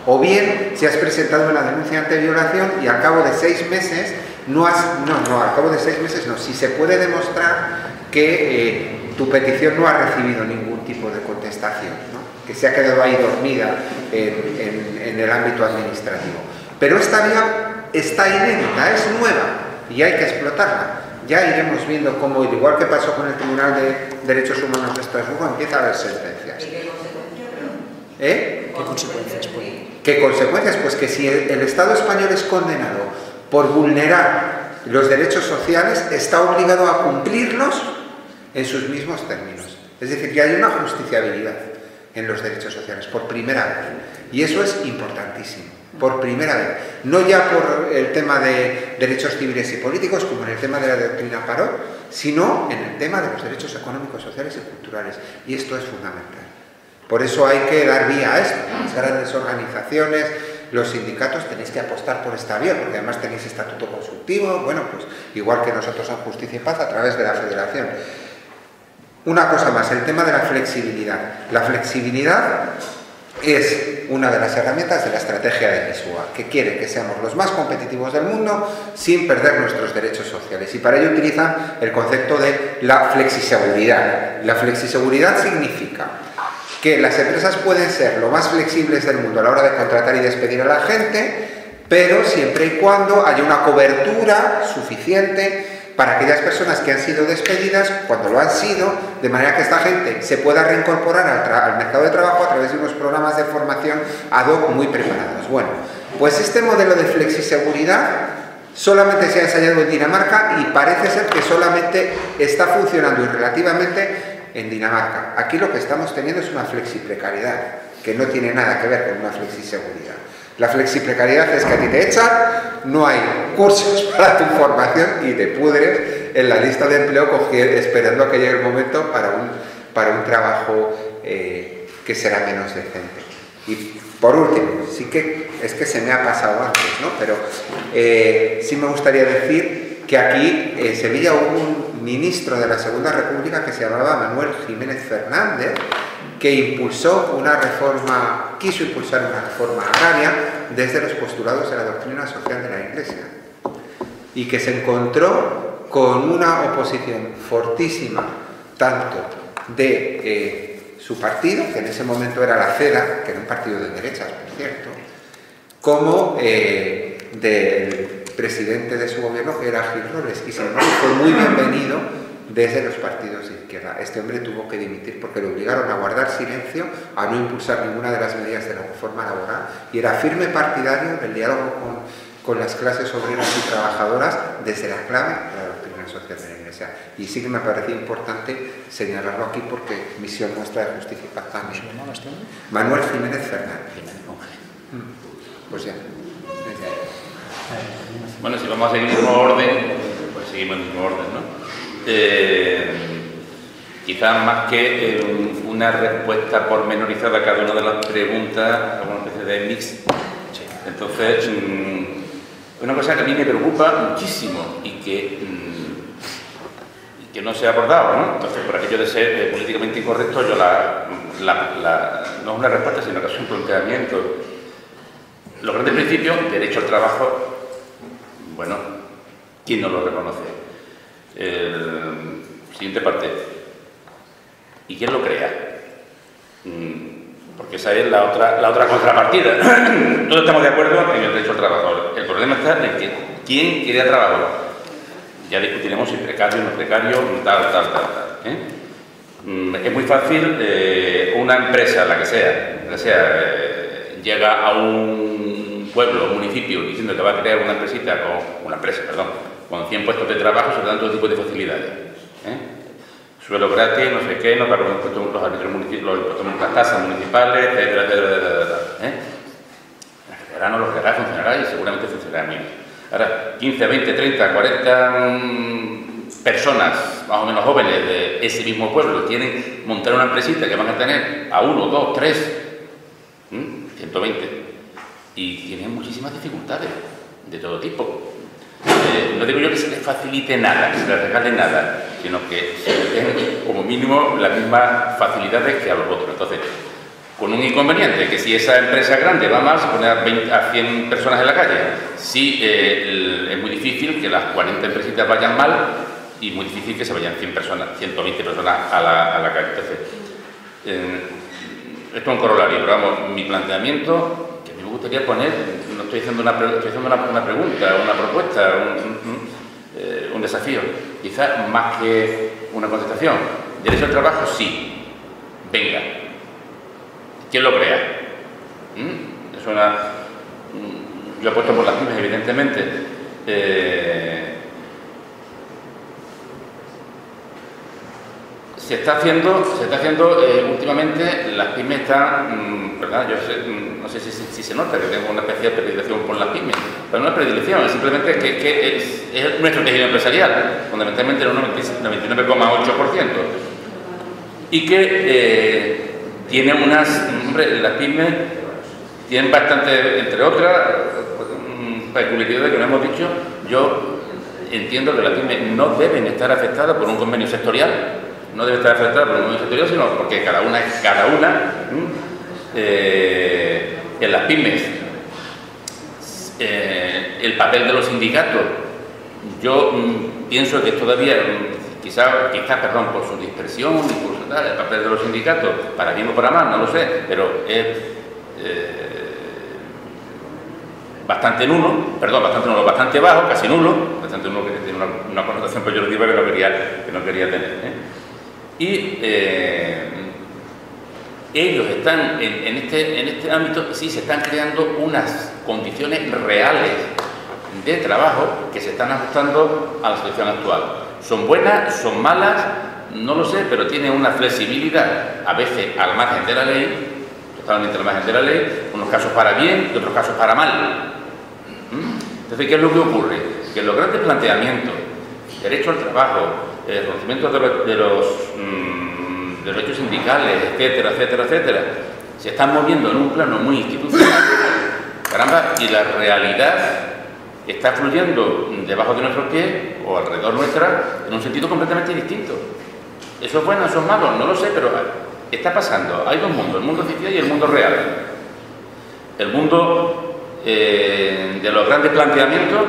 O bien, si has presentado una denuncia ante violación y al cabo de 6 meses al cabo de 6 meses no, si se puede demostrar que tu petición no ha recibido ningún tipo de contestación, ¿no? Que se ha quedado ahí dormida en el ámbito administrativo. Pero esta vía está inédita, es nueva y hay que explotarla. Ya iremos viendo cómo, igual que pasó con el Tribunal de Derechos Humanos de Estrasburgo, empieza a haber sentencias. ¿Qué consecuencias? ¿Qué consecuencias? Pues que si el Estado español es condenado por vulnerar los derechos sociales, está obligado a cumplirlos en sus mismos términos. Es decir, que hay una justiciabilidad en los derechos sociales, por primera vez. Y eso es importantísimo, por primera vez. No ya por el tema de derechos civiles y políticos, como en el tema de la doctrina Parot, sino en el tema de los derechos económicos, sociales y culturales. Y esto es fundamental. Por eso hay que dar vía a esto. Las grandes organizaciones, los sindicatos, tenéis que apostar por esta vía, porque además tenéis estatuto consultivo, bueno, pues igual que nosotros en Justicia y Paz a través de la Federación. Una cosa más, el tema de la flexibilidad. La flexibilidad es una de las herramientas de la estrategia de Lisboa, que quiere que seamos los más competitivos del mundo sin perder nuestros derechos sociales. Y para ello utilizan el concepto de la flexiseguridad. La flexiseguridad significa que las empresas pueden ser lo más flexibles del mundo a la hora de contratar y despedir a la gente, pero siempre y cuando haya una cobertura suficiente para aquellas personas que han sido despedidas, cuando lo han sido, de manera que esta gente se pueda reincorporar al mercado de trabajo a través de unos programas de formación ad hoc muy preparados. Bueno, pues este modelo de flexiseguridad solamente se ha ensayado en Dinamarca y parece ser que solamente está funcionando y relativamente en Dinamarca. Aquí lo que estamos teniendo es una flexiprecariedad, que no tiene nada que ver con una flexiseguridad. La flexiprecariedad es que a ti te echan, no hay cursos para tu formación y te pudres en la lista de empleo esperando a que llegue el momento para un trabajo que será menos decente. Y por último, sí que es que se me ha pasado antes, ¿no? Pero sí me gustaría decir que aquí en Sevilla hubo un ministro de la Segunda República que se llamaba Manuel Jiménez Fernández, que quiso impulsar una reforma agraria desde los postulados de la doctrina social de la Iglesia, y que se encontró con una oposición fortísima tanto de su partido, que en ese momento era la CEDA, que era un partido de derechas, por cierto, como del presidente de su gobierno, que era Gil Robles, y sin embargo fue muy bienvenido desde los partidos de izquierda. Este hombre tuvo que dimitir porque le obligaron a guardar silencio, a no impulsar ninguna de las medidas de la reforma laboral, y era firme partidario del diálogo con las clases obreras y trabajadoras desde la clave de la doctrina social de la Iglesia. Y sí que me parece importante señalarlo aquí porque misión nuestra de justificar también. Manuel Jiménez Fernández. Pues ya. Bueno, si vamos a seguir el mismo orden, pues seguimos el mismo orden, ¿no? Quizás más que una respuesta pormenorizada a cada una de las preguntas, alguna especie de mix. Entonces, una cosa que a mí me preocupa muchísimo y que no se ha abordado, ¿no? Entonces, por aquello de ser políticamente incorrecto, yo no es una respuesta, sino que es un planteamiento. Los grandes principios, derecho al trabajo, bueno, ¿quién no lo reconoce? Siguiente parte. ¿Y quién lo crea? Porque esa es la otra contrapartida. Todos estamos de acuerdo en el derecho al trabajo. El problema está en que ¿quién crea trabajo? Ya discutiremos si precario, no precario, tal. Es muy fácil, una empresa, la que sea, llega a un pueblo, un municipio, diciendo que va a crear una empresa, con 100 puestos de trabajo, se dan todo tipo de facilidades. Suelo gratis, no sé qué, no pagan los árbitros municipales, las tasas municipales, etcétera. Ahora no lo creará, funcionará y seguramente funcionará bien. Ahora, 15, 20, 30, 40 personas, más o menos jóvenes de ese mismo pueblo, quieren montar una empresita que van a tener a 1, 2, 3, 120. Y tienen muchísimas dificultades de todo tipo. No digo yo que se les facilite nada, que se les regale nada, sino que se les den como mínimo las mismas facilidades que a los otros. Entonces, con un inconveniente, que si esa empresa grande va mal, se pone a 100 personas en la calle. Sí, es muy difícil que las 40 empresitas vayan mal y muy difícil que se vayan 100 personas, 120 personas a la calle. Entonces, esto es un corolario, pero vamos, mi planteamiento, que me gustaría poner, no estoy haciendo una pregunta, una propuesta, un desafío, quizás más que una contestación. Derecho al trabajo, sí, venga. ¿Quién lo crea? Es una... Yo apuesto por las pymes, evidentemente. Se está haciendo últimamente, las pymes están, ¿verdad? Yo no sé si se nota que tengo una especial predilección por las pymes, pero no es predilección, es simplemente que es nuestro tejido empresarial, fundamentalmente el 99,8%, y que tiene las pymes tienen bastante, entre otras peculiaridades que no hemos dicho. Yo entiendo que las pymes no deben estar afectadas por un convenio sectorial, no debe estar afectada por un convenio sectorial, sino porque cada una en las pymes, el papel de los sindicatos. Yo pienso que todavía, quizás, perdón, por su dispersión y por el papel de los sindicatos, para bien o para mal, no lo sé, pero es bastante bajo, casi nulo, bastante nulo, que tiene una connotación peyorativa que no quería tener. Y ellos están en este ámbito, sí se están creando unas condiciones reales de trabajo que se están ajustando a la situación actual. Son buenas, son malas, no lo sé, pero tienen una flexibilidad, a veces al margen de la ley, totalmente al margen de la ley, unos casos para bien y otros casos para mal. Entonces, ¿qué es lo que ocurre? Que los grandes planteamientos, derecho al trabajo, el reconocimiento de los derechos sindicales, etcétera, etcétera, etcétera, se están moviendo en un plano muy institucional, caramba, y la realidad está fluyendo debajo de nuestros pies o alrededor nuestra en un sentido completamente distinto. ¿Eso es bueno, eso es malo? No lo sé, pero está pasando. Hay dos mundos, el mundo oficial y el mundo real. El mundo de los grandes planteamientos,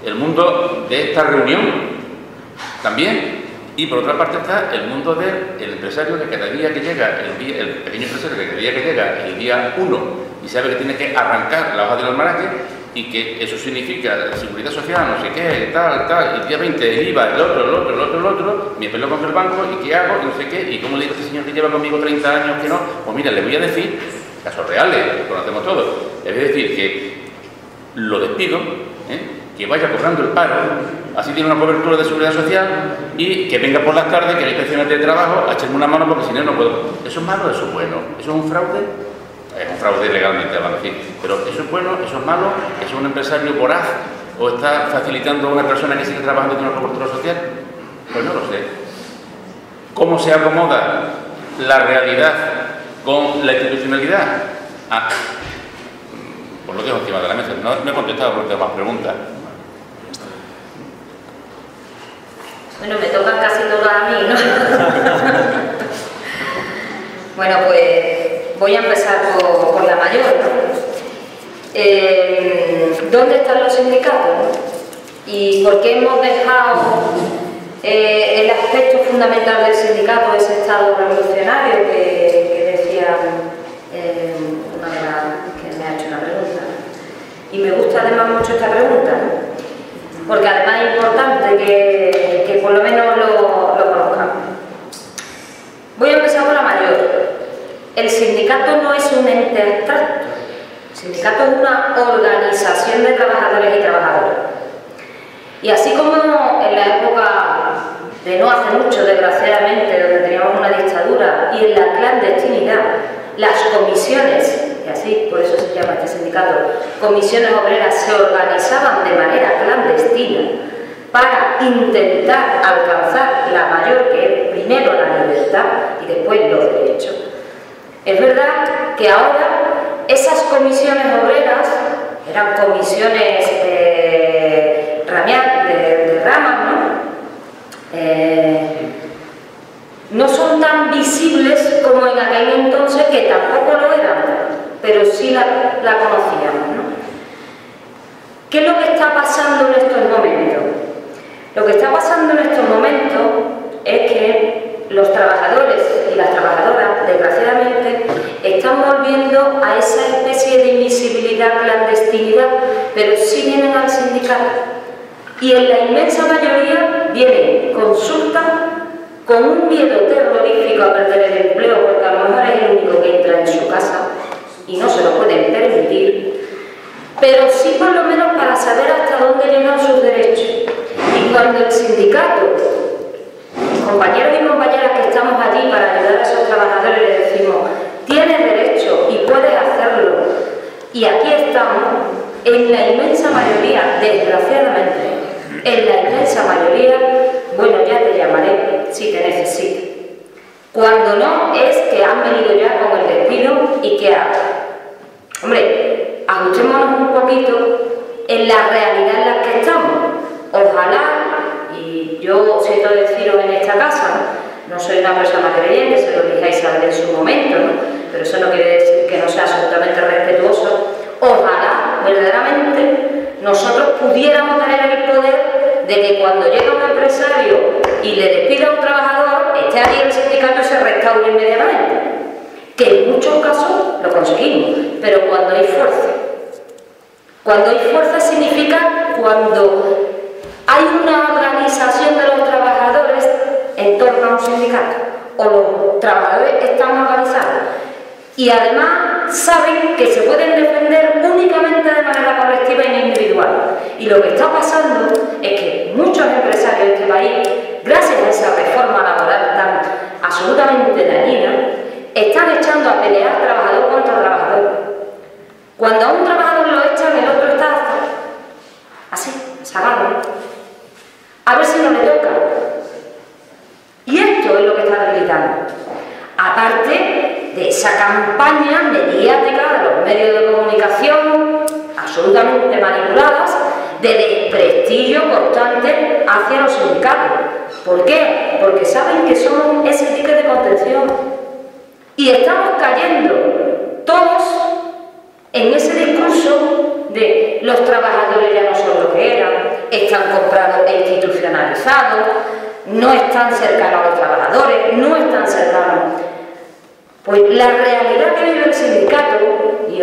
el mundo de esta reunión también, y por otra parte está el mundo del empresario que cada día que llega, el pequeño empresario que cada día que llega el día 1 y sabe que tiene que arrancar la hoja del almanaque y que eso significa seguridad social, no sé qué, tal, y el día 20 el IVA, el otro, me peleo con el banco y qué hago, y no sé qué, y cómo le digo a este señor que lleva conmigo 30 años que no, pues mira, le voy a decir, casos reales, lo conocemos todos, le voy a decir que lo despido, que vaya cobrando el paro, así tiene una cobertura de seguridad social y que venga por las tardes, que hay inspecciones de trabajo, a echarme una mano porque si no, no puedo. ¿Eso es malo o eso es bueno? ¿Eso es un fraude? Es un fraude legalmente, vamos a decir. Pero ¿eso es bueno? ¿Eso es malo? ¿Eso es un empresario voraz? ¿O está facilitando a una persona que sigue trabajando con una cobertura social? Pues no lo sé. ¿Cómo se acomoda la realidad con la institucionalidad? Pues lo dejo encima de la mesa. No he contestado porque tengo más preguntas. Bueno, me tocan casi todas a mí, ¿no? Bueno, pues voy a empezar por la mayor, ¿no? ¿Dónde están los sindicatos? ¿Y por qué hemos dejado el aspecto fundamental del sindicato, ese estado revolucionario que decía una de las que me ha hecho una pregunta? Y me gusta además mucho esta pregunta, ¿no? Porque además es importante que por lo menos lo conozcamos. Voy a empezar por la mayor. El sindicato no es un ente abstracto. El sindicato es una organización de trabajadores y trabajadoras. Y así como en la época de no hace mucho, desgraciadamente, donde teníamos una dictadura, y en la clandestinidad, las comisiones, y así, por eso se llama este sindicato, comisiones obreras, se organizaban de manera clandestina para intentar alcanzar la mayor, que es primero la libertad y después los derechos. Es verdad que ahora esas comisiones obreras eran comisiones de ramas, ¿no? No son tan visibles como en aquel entonces, que tampoco lo eran, pero sí la conocíamos, ¿no? ¿Qué es lo que está pasando en estos momentos? Lo que está pasando en estos momentos es que los trabajadores y las trabajadoras, desgraciadamente, están volviendo a esa especie de invisibilidad, clandestinidad, pero sí vienen al sindicato. Y en la inmensa mayoría vienen, consultan, con un miedo terrorífico a perder el empleo, porque a lo mejor es el único que entra en su casa y no se lo pueden permitir, pero sí por lo menos para saber hasta dónde llegan sus derechos. Y cuando el sindicato, compañeros y compañeras que estamos allí para ayudar a esos trabajadores, les decimos, tienes derecho y puedes hacerlo, y aquí estamos, en la inmensa mayoría, desgraciadamente, en la inmensa mayoría, bueno, ya te llamaré si te necesito. Cuando no, es que han venido ya con el despido y ¿qué hago? Hombre, ajustémonos un poquito en la realidad en la que estamos. Ojalá, y yo siento deciros en esta casa, No soy una persona creyente, se lo dijáis a ver en su momento, ¿no? Pero eso no quiere decir que no sea absolutamente respetuoso. Ojalá, verdaderamente, nosotros pudiéramos tener el poder de que cuando llega un empresario y le despida a un trabajador, esté ahí el sindicato y se restaure inmediatamente. Que en muchos casos lo conseguimos, pero cuando hay fuerza significa cuando hay una organización de los trabajadores en torno a un sindicato, o los trabajadores están organizados y además saben que se pueden defender únicamente de manera colectiva y no individual. Y lo que está pasando es que muchos empresarios de este país, gracias a esa reforma laboral tan absolutamente dañina, están echando a pelear trabajador contra trabajador. Cuando a un trabajador lo echan, el otro está así, sagado, a ver si no le toca. Y esto es lo que está debilitando. Aparte de esa campaña mediática de los medios de comunicación absolutamente manipuladas, de desprestigio constante hacia los sindicatos. ¿Por qué? Porque saben que son ese dique de contención. Y estamos cayendo todos en ese discurso de los trabajadores ya no son lo que eran, están comprados e institucionalizados, no están cercanos a los trabajadores, no están cercanos. Pues la realidad que vive el sindicato, y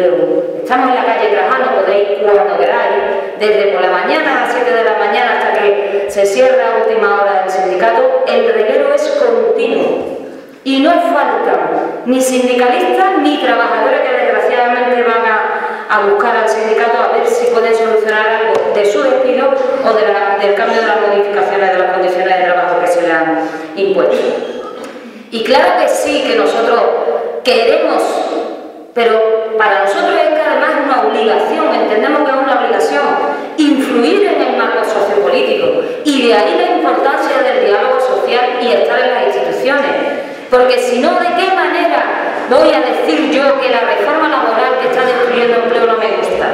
estamos en la calle Trajano, podéis cuando queráis, desde por la mañana a las 7 de la mañana hasta que se cierra a última hora del sindicato, el reguero es continuo. Y no faltan ni sindicalistas ni trabajadores que desgraciadamente van a buscar al sindicato a ver si pueden solucionar algo de su despido o del cambio de las modificaciones de las condiciones de trabajo que se le han impuesto. Y claro que sí, que nosotros queremos, pero para nosotros es que además es una obligación, entendemos que es una obligación, influir en el marco sociopolítico. Y de ahí la importancia del diálogo social y estar en las instituciones. Porque si no, ¿de qué manera voy a decir yo que la reforma laboral que está destruyendo empleo no me gusta?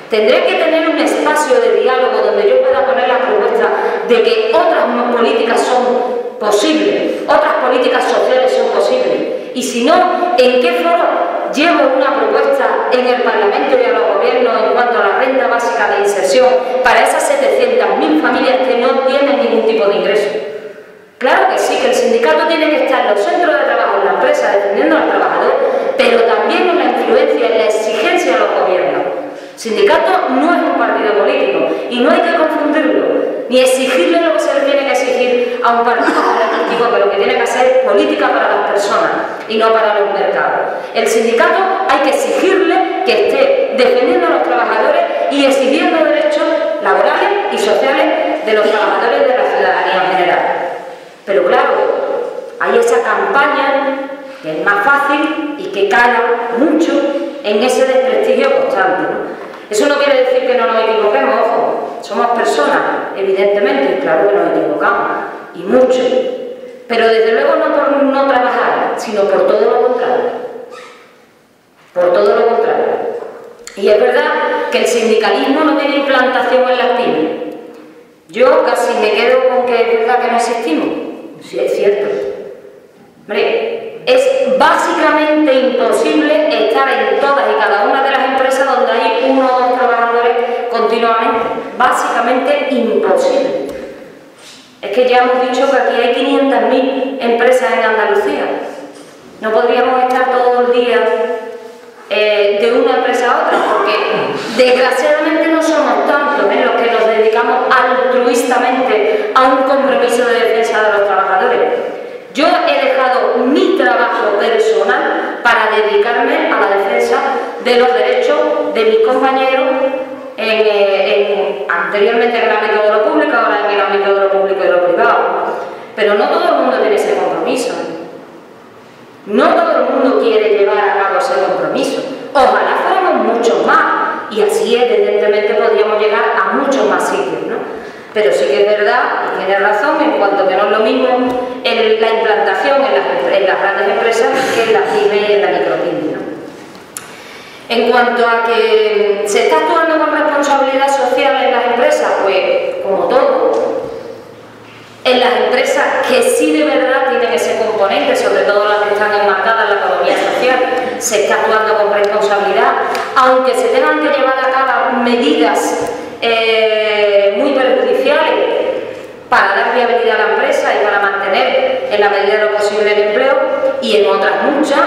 Tendré que tener un espacio de diálogo donde yo pueda poner la propuesta de que otras políticas son posibles, otras políticas sociales son posibles. Y si no, ¿en qué foro llevo una propuesta en el Parlamento y a los gobiernos en cuanto a la renta básica de inserción para esas 700.000 familias que no tienen ningún tipo de ingreso? Claro que sí, que el sindicato tiene que estar en los centros de trabajo, en la empresa, defendiendo al trabajador, pero también en la influencia, en la exigencia de los gobiernos. El sindicato no es un partido político y no hay que confundirlo, ni exigirle lo que se le tiene que exigir a un partido político, que lo que tiene que hacer es política para las personas y no para los mercados. El sindicato hay que exigirle que esté defendiendo a los trabajadores y exigiendo derechos laborales y sociales de los trabajadores de la ciudadanía en general. Pero claro, hay esa campaña que es más fácil y que cala mucho en ese desprestigio constante, ¿no? Eso no quiere decir que no nos equivoquemos, ojo, somos personas, evidentemente, y claro que nos equivocamos, y mucho, pero desde luego no por no trabajar, sino por todo lo contrario. Por todo lo contrario. Y es verdad que el sindicalismo no tiene implantación en las pymes. Yo casi me quedo con que es verdad que no existimos. Sí, es cierto. Hombre, es básicamente imposible estar en todas y cada una de las empresas donde hay uno o dos trabajadores continuamente. Básicamente imposible. Es que ya hemos dicho que aquí hay 500.000 empresas en Andalucía. No podríamos estar todo el día de una empresa a otra, porque desgraciadamente no somos tantos en los que nos dedicamos altruistamente a un compromiso de defensa de los trabajadores. Yo he dejado mi trabajo personal para dedicarme a la defensa de los derechos de mis compañeros anteriormente en el ámbito de lo público, ahora en el ámbito de lo público y de lo privado. Pero no todo el mundo tiene ese compromiso. No todo el mundo quiere llevar a cabo ese compromiso. Ojalá fuéramos muchos más y así evidentemente podríamos llegar a muchos más sitios, ¿no? Pero sí que es verdad, y tiene razón, en cuanto que no es lo mismo la implantación en las grandes empresas que en las pymes y en la micropyme, ¿no? En cuanto a que se está actuando con responsabilidad social en las empresas, pues como todo, En las empresas que sí de verdad tienen ese componente, sobre todo las que están enmarcadas en la economía social, se está actuando con responsabilidad, aunque se tengan que llevar a cabo medidas muy perjudiciales para dar viabilidad a la empresa y para mantener en la medida de lo posible el empleo, y en otras muchas,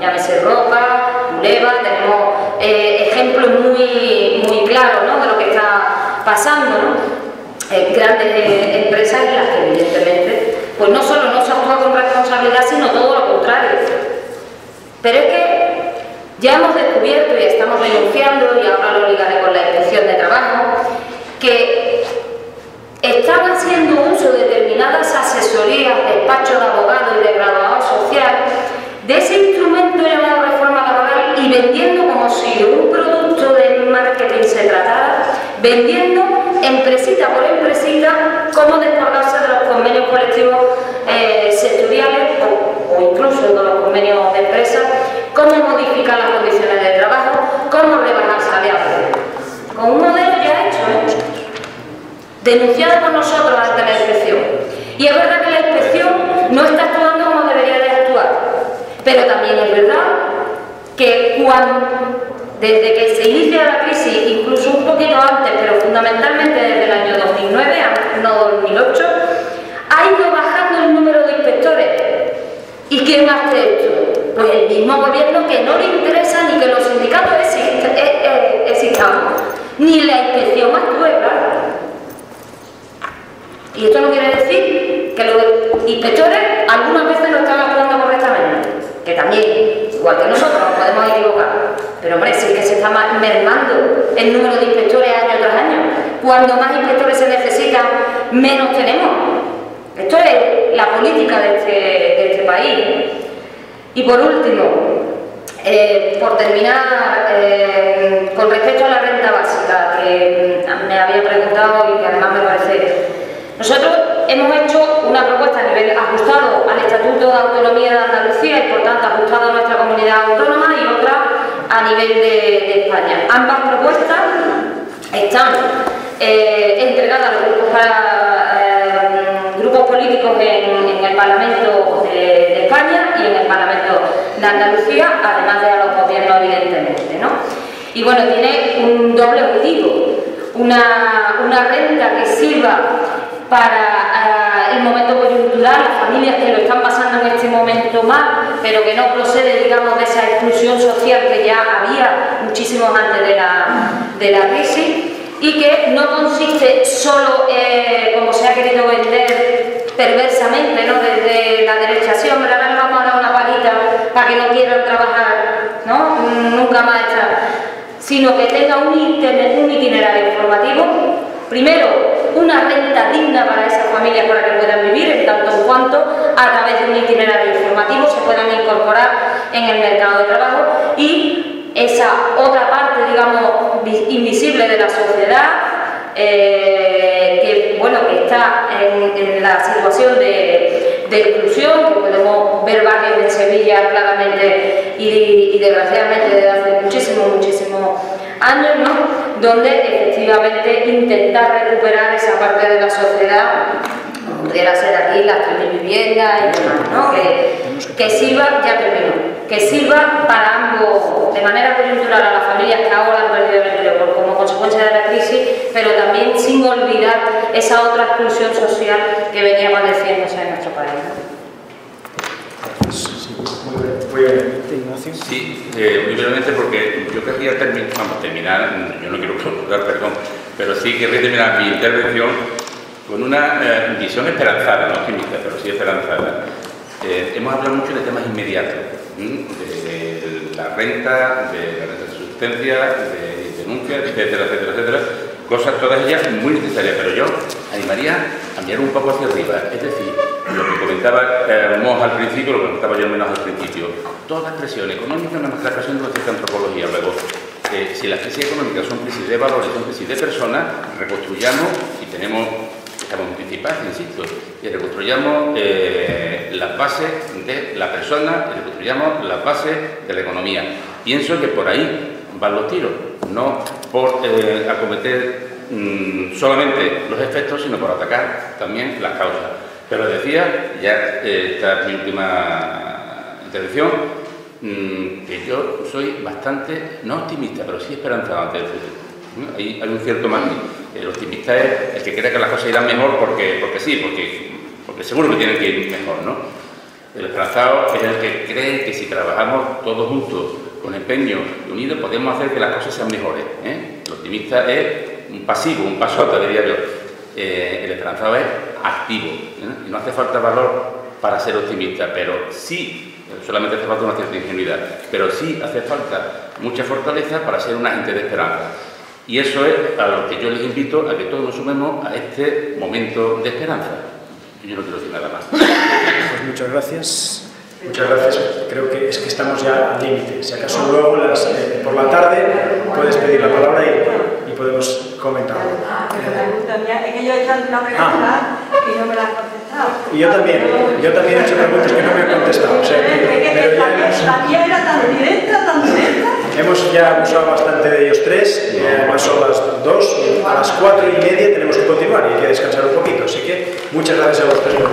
llámese Roca, Uleva, tenemos ejemplos muy claros, ¿no?, de lo que está pasando, ¿no? Grandes empresas en las que evidentemente pues no solo no se actúa con responsabilidad, sino todo lo contrario. Pero es que ya hemos descubierto y estamos denunciando, y ahora lo ligaré con la Inspección de Trabajo, que están haciendo uso de determinadas asesorías, despachos de abogados y de graduados social de ese instrumento llamado reforma laboral, y vendiendo como si de un producto de marketing se tratara, vendiendo empresita por empresita cómo descolgarse de los convenios colectivos sectoriales o incluso de los convenios de empresas, cómo modificar las condiciones de trabajo, cómo rebajar salarios. Con un modelo ya hecho, denunciado por nosotros ante la inspección. Y es verdad que la inspección no está actuando como debería de actuar, pero también es verdad que desde que se inicia la crisis, incluso un poquito antes, pero fundamentalmente desde el año 2009, no 2008, ha ido bajando el número de inspectores. ¿Y quién hace esto? Pues el mismo gobierno, que no le interesa ni que los sindicatos existan, ni la inspección actúe, claro. Y esto no quiere decir que los inspectores algunas veces no están actuando correctamente, que también, igual que nosotros, nos podemos equivocar. Pero hombre, sí que se está mermando el número de inspectores año tras año. Cuando más inspectores se necesitan, menos tenemos. Esto es la política de este país. Y por último, por terminar, con respecto a la renta básica, que me había preguntado y que además me parece... Nosotros hemos hecho una propuesta a nivel ajustado al Estatuto de Autonomía de Andalucía y por tanto ajustado a nuestra comunidad autónoma, y otra a nivel de España. Ambas propuestas están entregadas a los grupos políticos en el Parlamento de España y en el Parlamento de Andalucía, además de a los gobiernos, evidentemente, ¿no? Y bueno, tiene un doble objetivo: una renta que sirva para el momento coyuntural, las familias que lo están pasando en este momento mal, pero que no procede, digamos, de esa exclusión social que ya había muchísimo antes de la crisis, y que no consiste solo, como se ha querido vender perversamente, ¿no?, desde la derecha, sí, hombre, ahora le vamos a dar una paguita para que no quieran trabajar, ¿no?, nunca más estar, sino que tenga un itinerario informativo. Primero, una renta digna para esas familias para que puedan vivir, en tanto en cuanto a través de un itinerario informativo se puedan incorporar en el mercado de trabajo, y esa otra parte, digamos, invisible de la sociedad, que bueno, que está en la situación de exclusión, que podemos ver barrios en Sevilla claramente y desgraciadamente desde hace muchísimos años, ¿no?, donde efectivamente intentar recuperar esa parte de la sociedad, como pudiera ser aquí las viviendas y demás, ¿no?, que sirva, ya termino, que sirva para ambos, de manera coyuntural a las familias que ahora han perdido el empleo como consecuencia de la crisis, pero también sin olvidar esa otra exclusión social que venía padeciéndose en nuestro país, ¿no? Ignacio. Sí, muy brevemente, porque yo querría terminar, yo no quiero dar perdón, pero sí querría terminar mi intervención con una visión esperanzada, no optimista, pero sí esperanzada. Hemos hablado mucho de temas inmediatos, de la renta de subsistencia, de denuncias, etcétera, cosas todas ellas muy necesarias, pero yo animaría a mirar un poco hacia arriba, es decir, lo que comentaba Mos al principio, lo que comentaba yo al menos al principio, toda expresión económica no es más que la expresión de lo que es antropología. Luego, si las crisis económicas son crisis de valores, son crisis de personas, reconstruyamos, y estamos anticipados, insisto, y reconstruyamos las bases de la persona, y reconstruyamos las bases de la economía. Pienso que por ahí van los tiros, no por acometer solamente los efectos, sino por atacar también las causas. Pero decía, ya esta es mi última intervención, que yo soy bastante, no optimista, pero sí esperanzado ante el futuro. Hay un cierto matiz. El optimista es el que cree que las cosas irán mejor porque sí, porque seguro que tienen que ir mejor, ¿no? El esperanzado es el que cree que si trabajamos todos juntos, con empeño y unidos, podemos hacer que las cosas sean mejores. El optimista es un pasivo, un pasota, diría yo. El esperanzado es activo. Y no hace falta valor para ser optimista, pero sí, solamente hace falta una cierta ingenuidad, pero sí hace falta mucha fortaleza para ser un agente de esperanza. Y eso es a lo que yo les invito a que todos nos sumemos a este momento de esperanza. Yo no quiero decir nada más. Pues muchas gracias. Muchas gracias. Creo que estamos ya al límite. Si acaso luego por la tarde puedes pedir la palabra y podemos comentarlo. pregunta mía es que yo he hecho una pregunta y no me la han contestado. Y yo también he hecho preguntas que no me han contestado. O sea, la mía era tan directa, tan directa. Hemos ya abusado bastante de ellos tres, además son las 2, a las 4:30 tenemos que continuar y hay que descansar un poquito. Así que muchas gracias a vosotros por